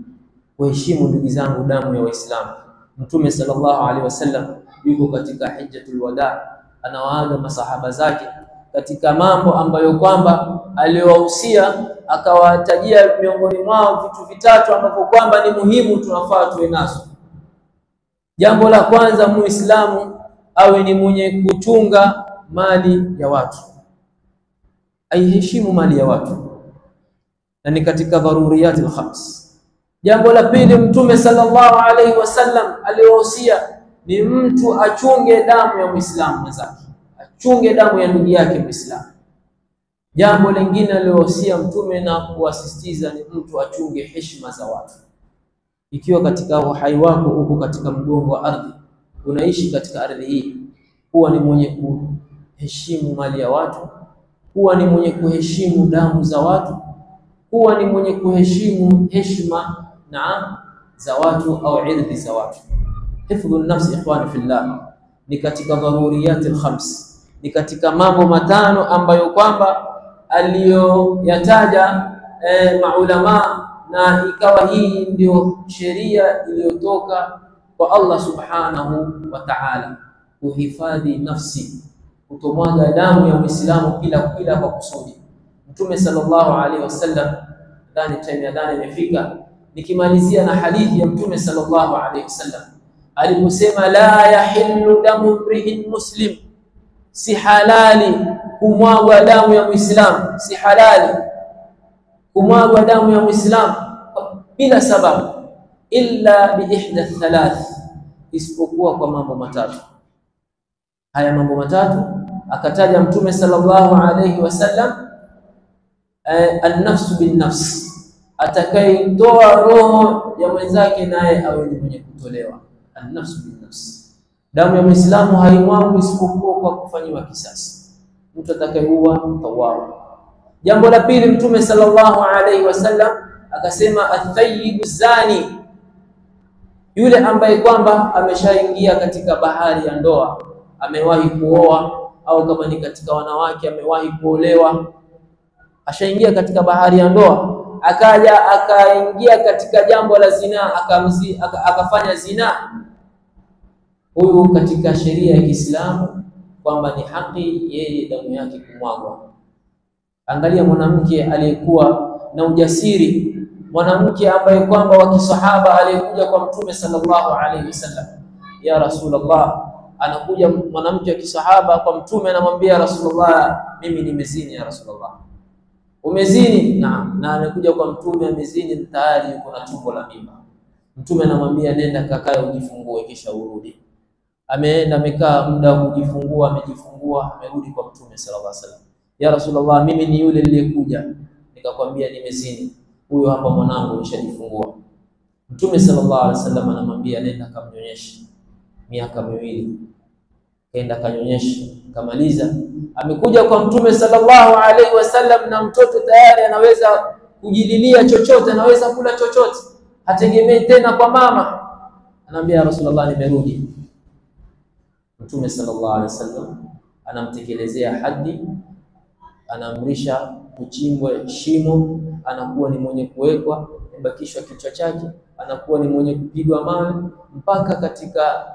kuheshimu ndugu zangu damu ya Waislamu. Mtume sallallahu alaihi wasallam yuko katika hijjatul wada, anawaaga masahaba zake katika mambo ambayo kwamba aliyowahusia, akawatajia miongoni mwao vitu vitatu ambavyo kwamba ni muhimu tunafaa tuwe nazo. Jambo la kwanza, Muislamu awe ni mwenye kuchunga mali ya watu, aiheshimu mali ya watu, na ni katika dharuriyatil khams. Jambo la pili, Mtume sallallahu alaihi wasallam aliwahusia ni mtu achunge damu ya Muislamu mwenzake, achunge damu ya ndugu yake Muislamu. Jambo lingine aliwahusia Mtume na kuasisitiza ni mtu achunge heshima za watu. Ikiwa katika uhai wako uko katika mgongo wa ardhi, unaishi katika ardhi hii, kuwa ni mwenye kuheshimu mali ya watu, kuwa ni mwenye kuheshimu damu za watu, kuwa ni mwenye kuheshimu heshima za watu au irdhi za watu. Hifdhun nafsi ikhwani fillah ni katika dharuriyatil khams, ni katika mambo matano ambayo kwamba aliyoyataja maulama, na ikawa hii ndio sheria iliyotoka kwa Allah Subhanahu wa Ta'ala. Kuhifadhi nafsi, kutomwaga damu ya Muislamu bila kwa kusudi. Mtume sallallahu alaihi wasallam, ndani time ya ndani imefika, nikimalizia na hadithi ya Mtume sallallahu alaihi wasallam aliposema, la yahillu damu mri'in muslim, si halali kumwaga damu ya Muislamu, si halali kumwaga damu ya Muislamu bila sababu, illa bi ihda thalath, isipokuwa kwa mambo matatu. Haya mambo matatu akataja Mtume sallallahu alaihi wasallam, an-nafsu bin-nafs, atakayetoa roho ya mwenzake naye awe ni mwenye kutolewa. An-nafsu bin-nafs, damu ya Muislamu haimwagwi isipokuwa kwa kufanyiwa kisasi. Mtu atakayeua tawao. Jambo la pili, Mtume sallallahu alaihi wasallam akasema, at-thayyibu zani, yule ambaye kwamba ameshaingia katika bahari ya ndoa, amewahi kuoa, au kama ni katika wanawake amewahi kuolewa, ashaingia katika bahari ya ndoa, akaja akaingia katika jambo la zina, akafanya zina. Huyu katika sheria ya Kiislamu kwamba ni haki yeye damu yake kumwagwa. Angalia mwanamke aliyekuwa na ujasiri, mwanamke ambaye kwamba wa kisahaba aliyekuja kwa Mtume sallallahu alaihi wasallam, ya Rasulullah, anakuja mwanamke wa kisahaba kwa Mtume, anamwambia Rasulullah, mimi nimezini ya Rasulullah. Umezini? Naam. Na anakuja kwa Mtume amezini, tayari yuko na tumbo la mimba. Mtume anamwambia, nenda kakae ujifungue kisha urudi. Ameenda amekaa muda wa kujifungua, amejifungua, amerudi kwa Mtume sallallahu alaihi wasallam, ya Rasulullah, mimi ni yule niliyekuja nikakwambia nimezini, huyo hapa mwanangu nishajifungua. Mtume sallallahu alaihi wasallam anamwambia, nenda kamnyonyeshe. Miaka 2 kaenda kanyonyesha, kamaliza, amekuja kwa Mtume sallallahu alaihi wasallam na mtoto tayari anaweza kujililia chochote, anaweza kula chochote, hategemei tena kwa mama. Anamwambia Rasulullah, nimerudi. Mtume sallallahu alaihi wasallam anamtekelezea hadi, anaamrisha kuchimbwe shimo, anakuwa ni mwenye kuwekwa, mbakishwa kichwa chake, anakuwa ni mwenye kupigwa mawe mpaka katika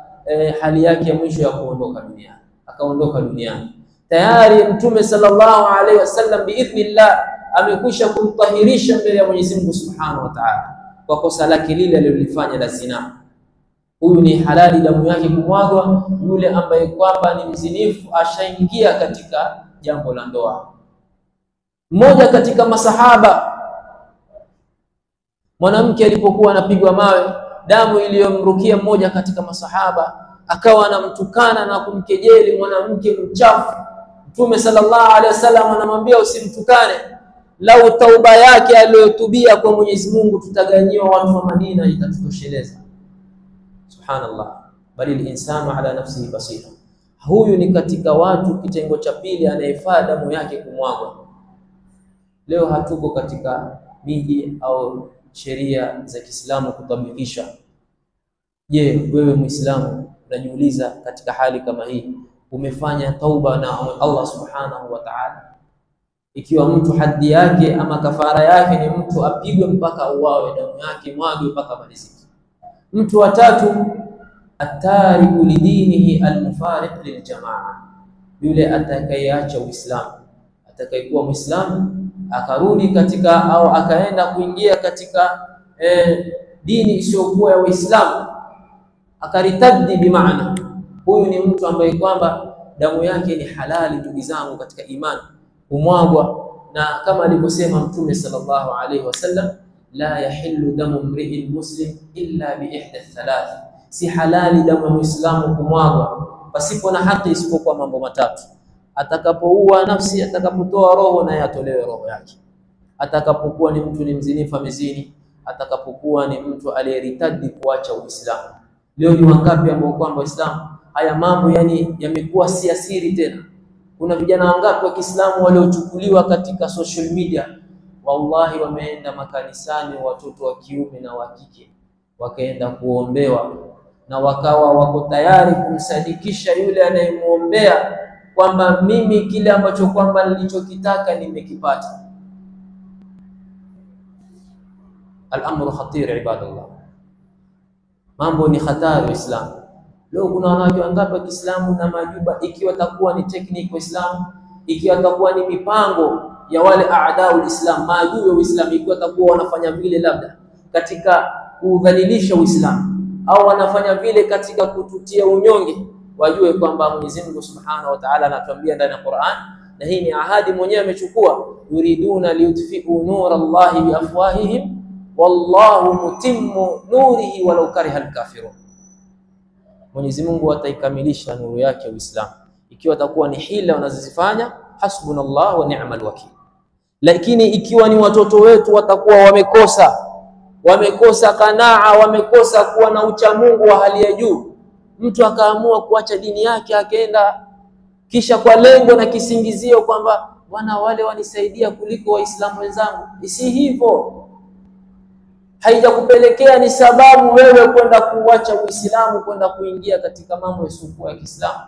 hali yake ya mwisho ya kuondoka duniani. Akaondoka duniani tayari. Mtume sallallahu alaihi wasallam biidhnillah amekwisha kumtahirisha mbele ya Mwenyezi Mungu Subhanahu wa Ta'ala kwa kosa lake lile alilofanya la zina. Huyu ni halali damu yake kumwagwa, yule ambaye kwamba ni mzinifu, ashaingia katika jambo la ndoa. Mmoja katika masahaba Mwanamke alipokuwa anapigwa mawe, damu iliyomrukia mmoja katika masahaba, akawa anamtukana na kumkejeli mwanamke mchafu. Mtume sallallahu alaihi wasallam anamwambia usimtukane, lau tauba yake aliyotubia kwa Mwenyezi Mungu tutaganyiwa watu wa Madina itatutosheleza. Subhanallah, bali al-insanu ala nafsihi basira. Huyu ni katika watu kitengo cha pili anayefaa damu yake kumwagwa. Leo hatuko katika miji au sheria za Kiislamu kutabikisha. Je, wewe Muislamu unajiuliza katika hali kama hii umefanya tauba na Allah Subhanahu wa Ta'ala? Ikiwa mtu haddi yake ama kafara yake ni mtu apigwe mpaka uwawe, damu yake mwagwe mpaka maliziki. Mtu wa tatu, atariku lidinihi almufariq liljamaa, yule atakayeacha Uislamu, atakayekuwa Muislamu akarudi katika au akaenda kuingia katika dini isiyokuwa ya Uislamu, akaritaddi bimaana, huyu ni mtu ambaye kwamba damu yake ni halali, ndugu zangu katika imani, kumwagwa. Na kama alivyosema Mtume sallallahu alaihi wasallam, la yahillu damu mri'in muslim illa bi ihda thalath, si halali damu ya Muislamu kumwagwa pasipo na haki isipokuwa mambo matatu: atakapoua nafsi, atakapotoa roho na yatolewe roho yake, atakapokuwa ni mtu ni mzinifu amezini, atakapokuwa ni mtu aliyeritadi kuacha Uislamu. Leo ni wangapi ambao kwamba Uislamu haya mambo yani yamekuwa si asiri tena? Kuna vijana wangapi wa Kiislamu waliochukuliwa katika social media, wallahi wameenda makanisani, watoto wa kiume na wa kike, wakaenda kuombewa na wakawa wako tayari kumsadikisha yule anayemuombea kwamba mimi kile ambacho kwamba nilichokitaka nimekipata. Al-amru khatir ibadallah, mambo ni hatari Uislamu. Leo kuna wanawake wangapi wa Kiislamu na majuba, ikiwa takuwa ni technique wa Uislamu, ikiwa takuwa ni mipango ya wale aadau Islam, maadui wa Uislamu, ikiwa takuwa wanafanya vile labda katika kudhalilisha Uislamu au wanafanya vile katika kututia unyonge, wajue kwamba Mwenyezi Mungu Subhanahu wa Ta'ala anatuambia ndani ya Qur'an, na hii ni ahadi mwenyewe amechukua, yuriduna liyutfi'u nurallahi biafwahihim wallahu mutimmu nurihi walau kariha alkafirun. Mwenyezi Mungu ataikamilisha nuru yake Uislamu ikiwa atakuwa ni hila wanazozifanya, hasbunallahu wa ni'mal wakil. Lakini ikiwa ni watoto wetu watakuwa wamekosa kanaa, wamekosa kuwa na ucha Mungu wa hali ya juu, mtu akaamua kuacha dini yake akaenda kisha kwa lengo na kisingizio kwamba wana wale wanisaidia kuliko waislamu wenzangu, si hivyo. Haijakupelekea ni sababu wewe kwenda kuacha Uislamu, kwenda kuingia katika mambo yasiyokuwa ya Kiislamu,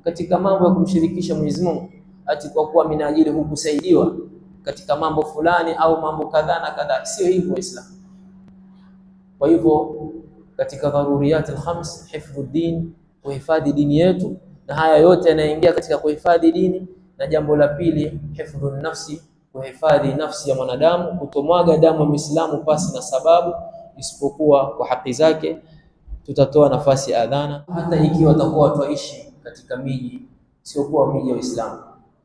katika mambo ya kumshirikisha Mwenyezi Mungu, ati kwa kuwa minajili hukusaidiwa katika mambo fulani au mambo kadhaa na kadhaa. Sio hivyo Uislamu. Kwa hivyo katika dharuriyat al-khams, hifdhuddin, kuhifadhi dini yetu, na haya yote yanaingia katika kuhifadhi dini. Na jambo la pili, hifdhun nafsi, kuhifadhi nafsi ya mwanadamu, kutomwaga damu ya Muislamu pasi na sababu isipokuwa kwa haki zake. Tutatoa nafasi ya adhana, hata ikiwa watakuwa tuishi katika miji sio kwa miji ya Uislamu,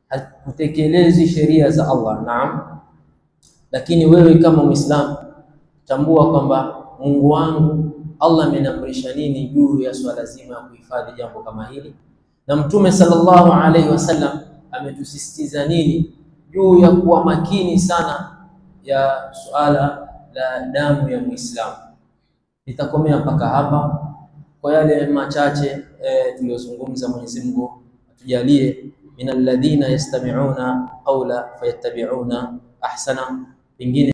hakutekelezi sheria za Allah, naam, lakini wewe kama Muislamu tambua kwamba Mungu wangu Allah amenamrisha nini juu ya swala zima ya kuhifadhi jambo kama hili, na Mtume sallallahu alaihi wasallam ametusisitiza nini juu ya kuwa makini sana ya suala la damu ya Muislamu. Nitakomea mpaka hapa kwa yale machache tuliyozungumza. Mwenyezi Mungu atujalie minal ladhina yastami'una qawla fayattabi'una ahsana. Pengine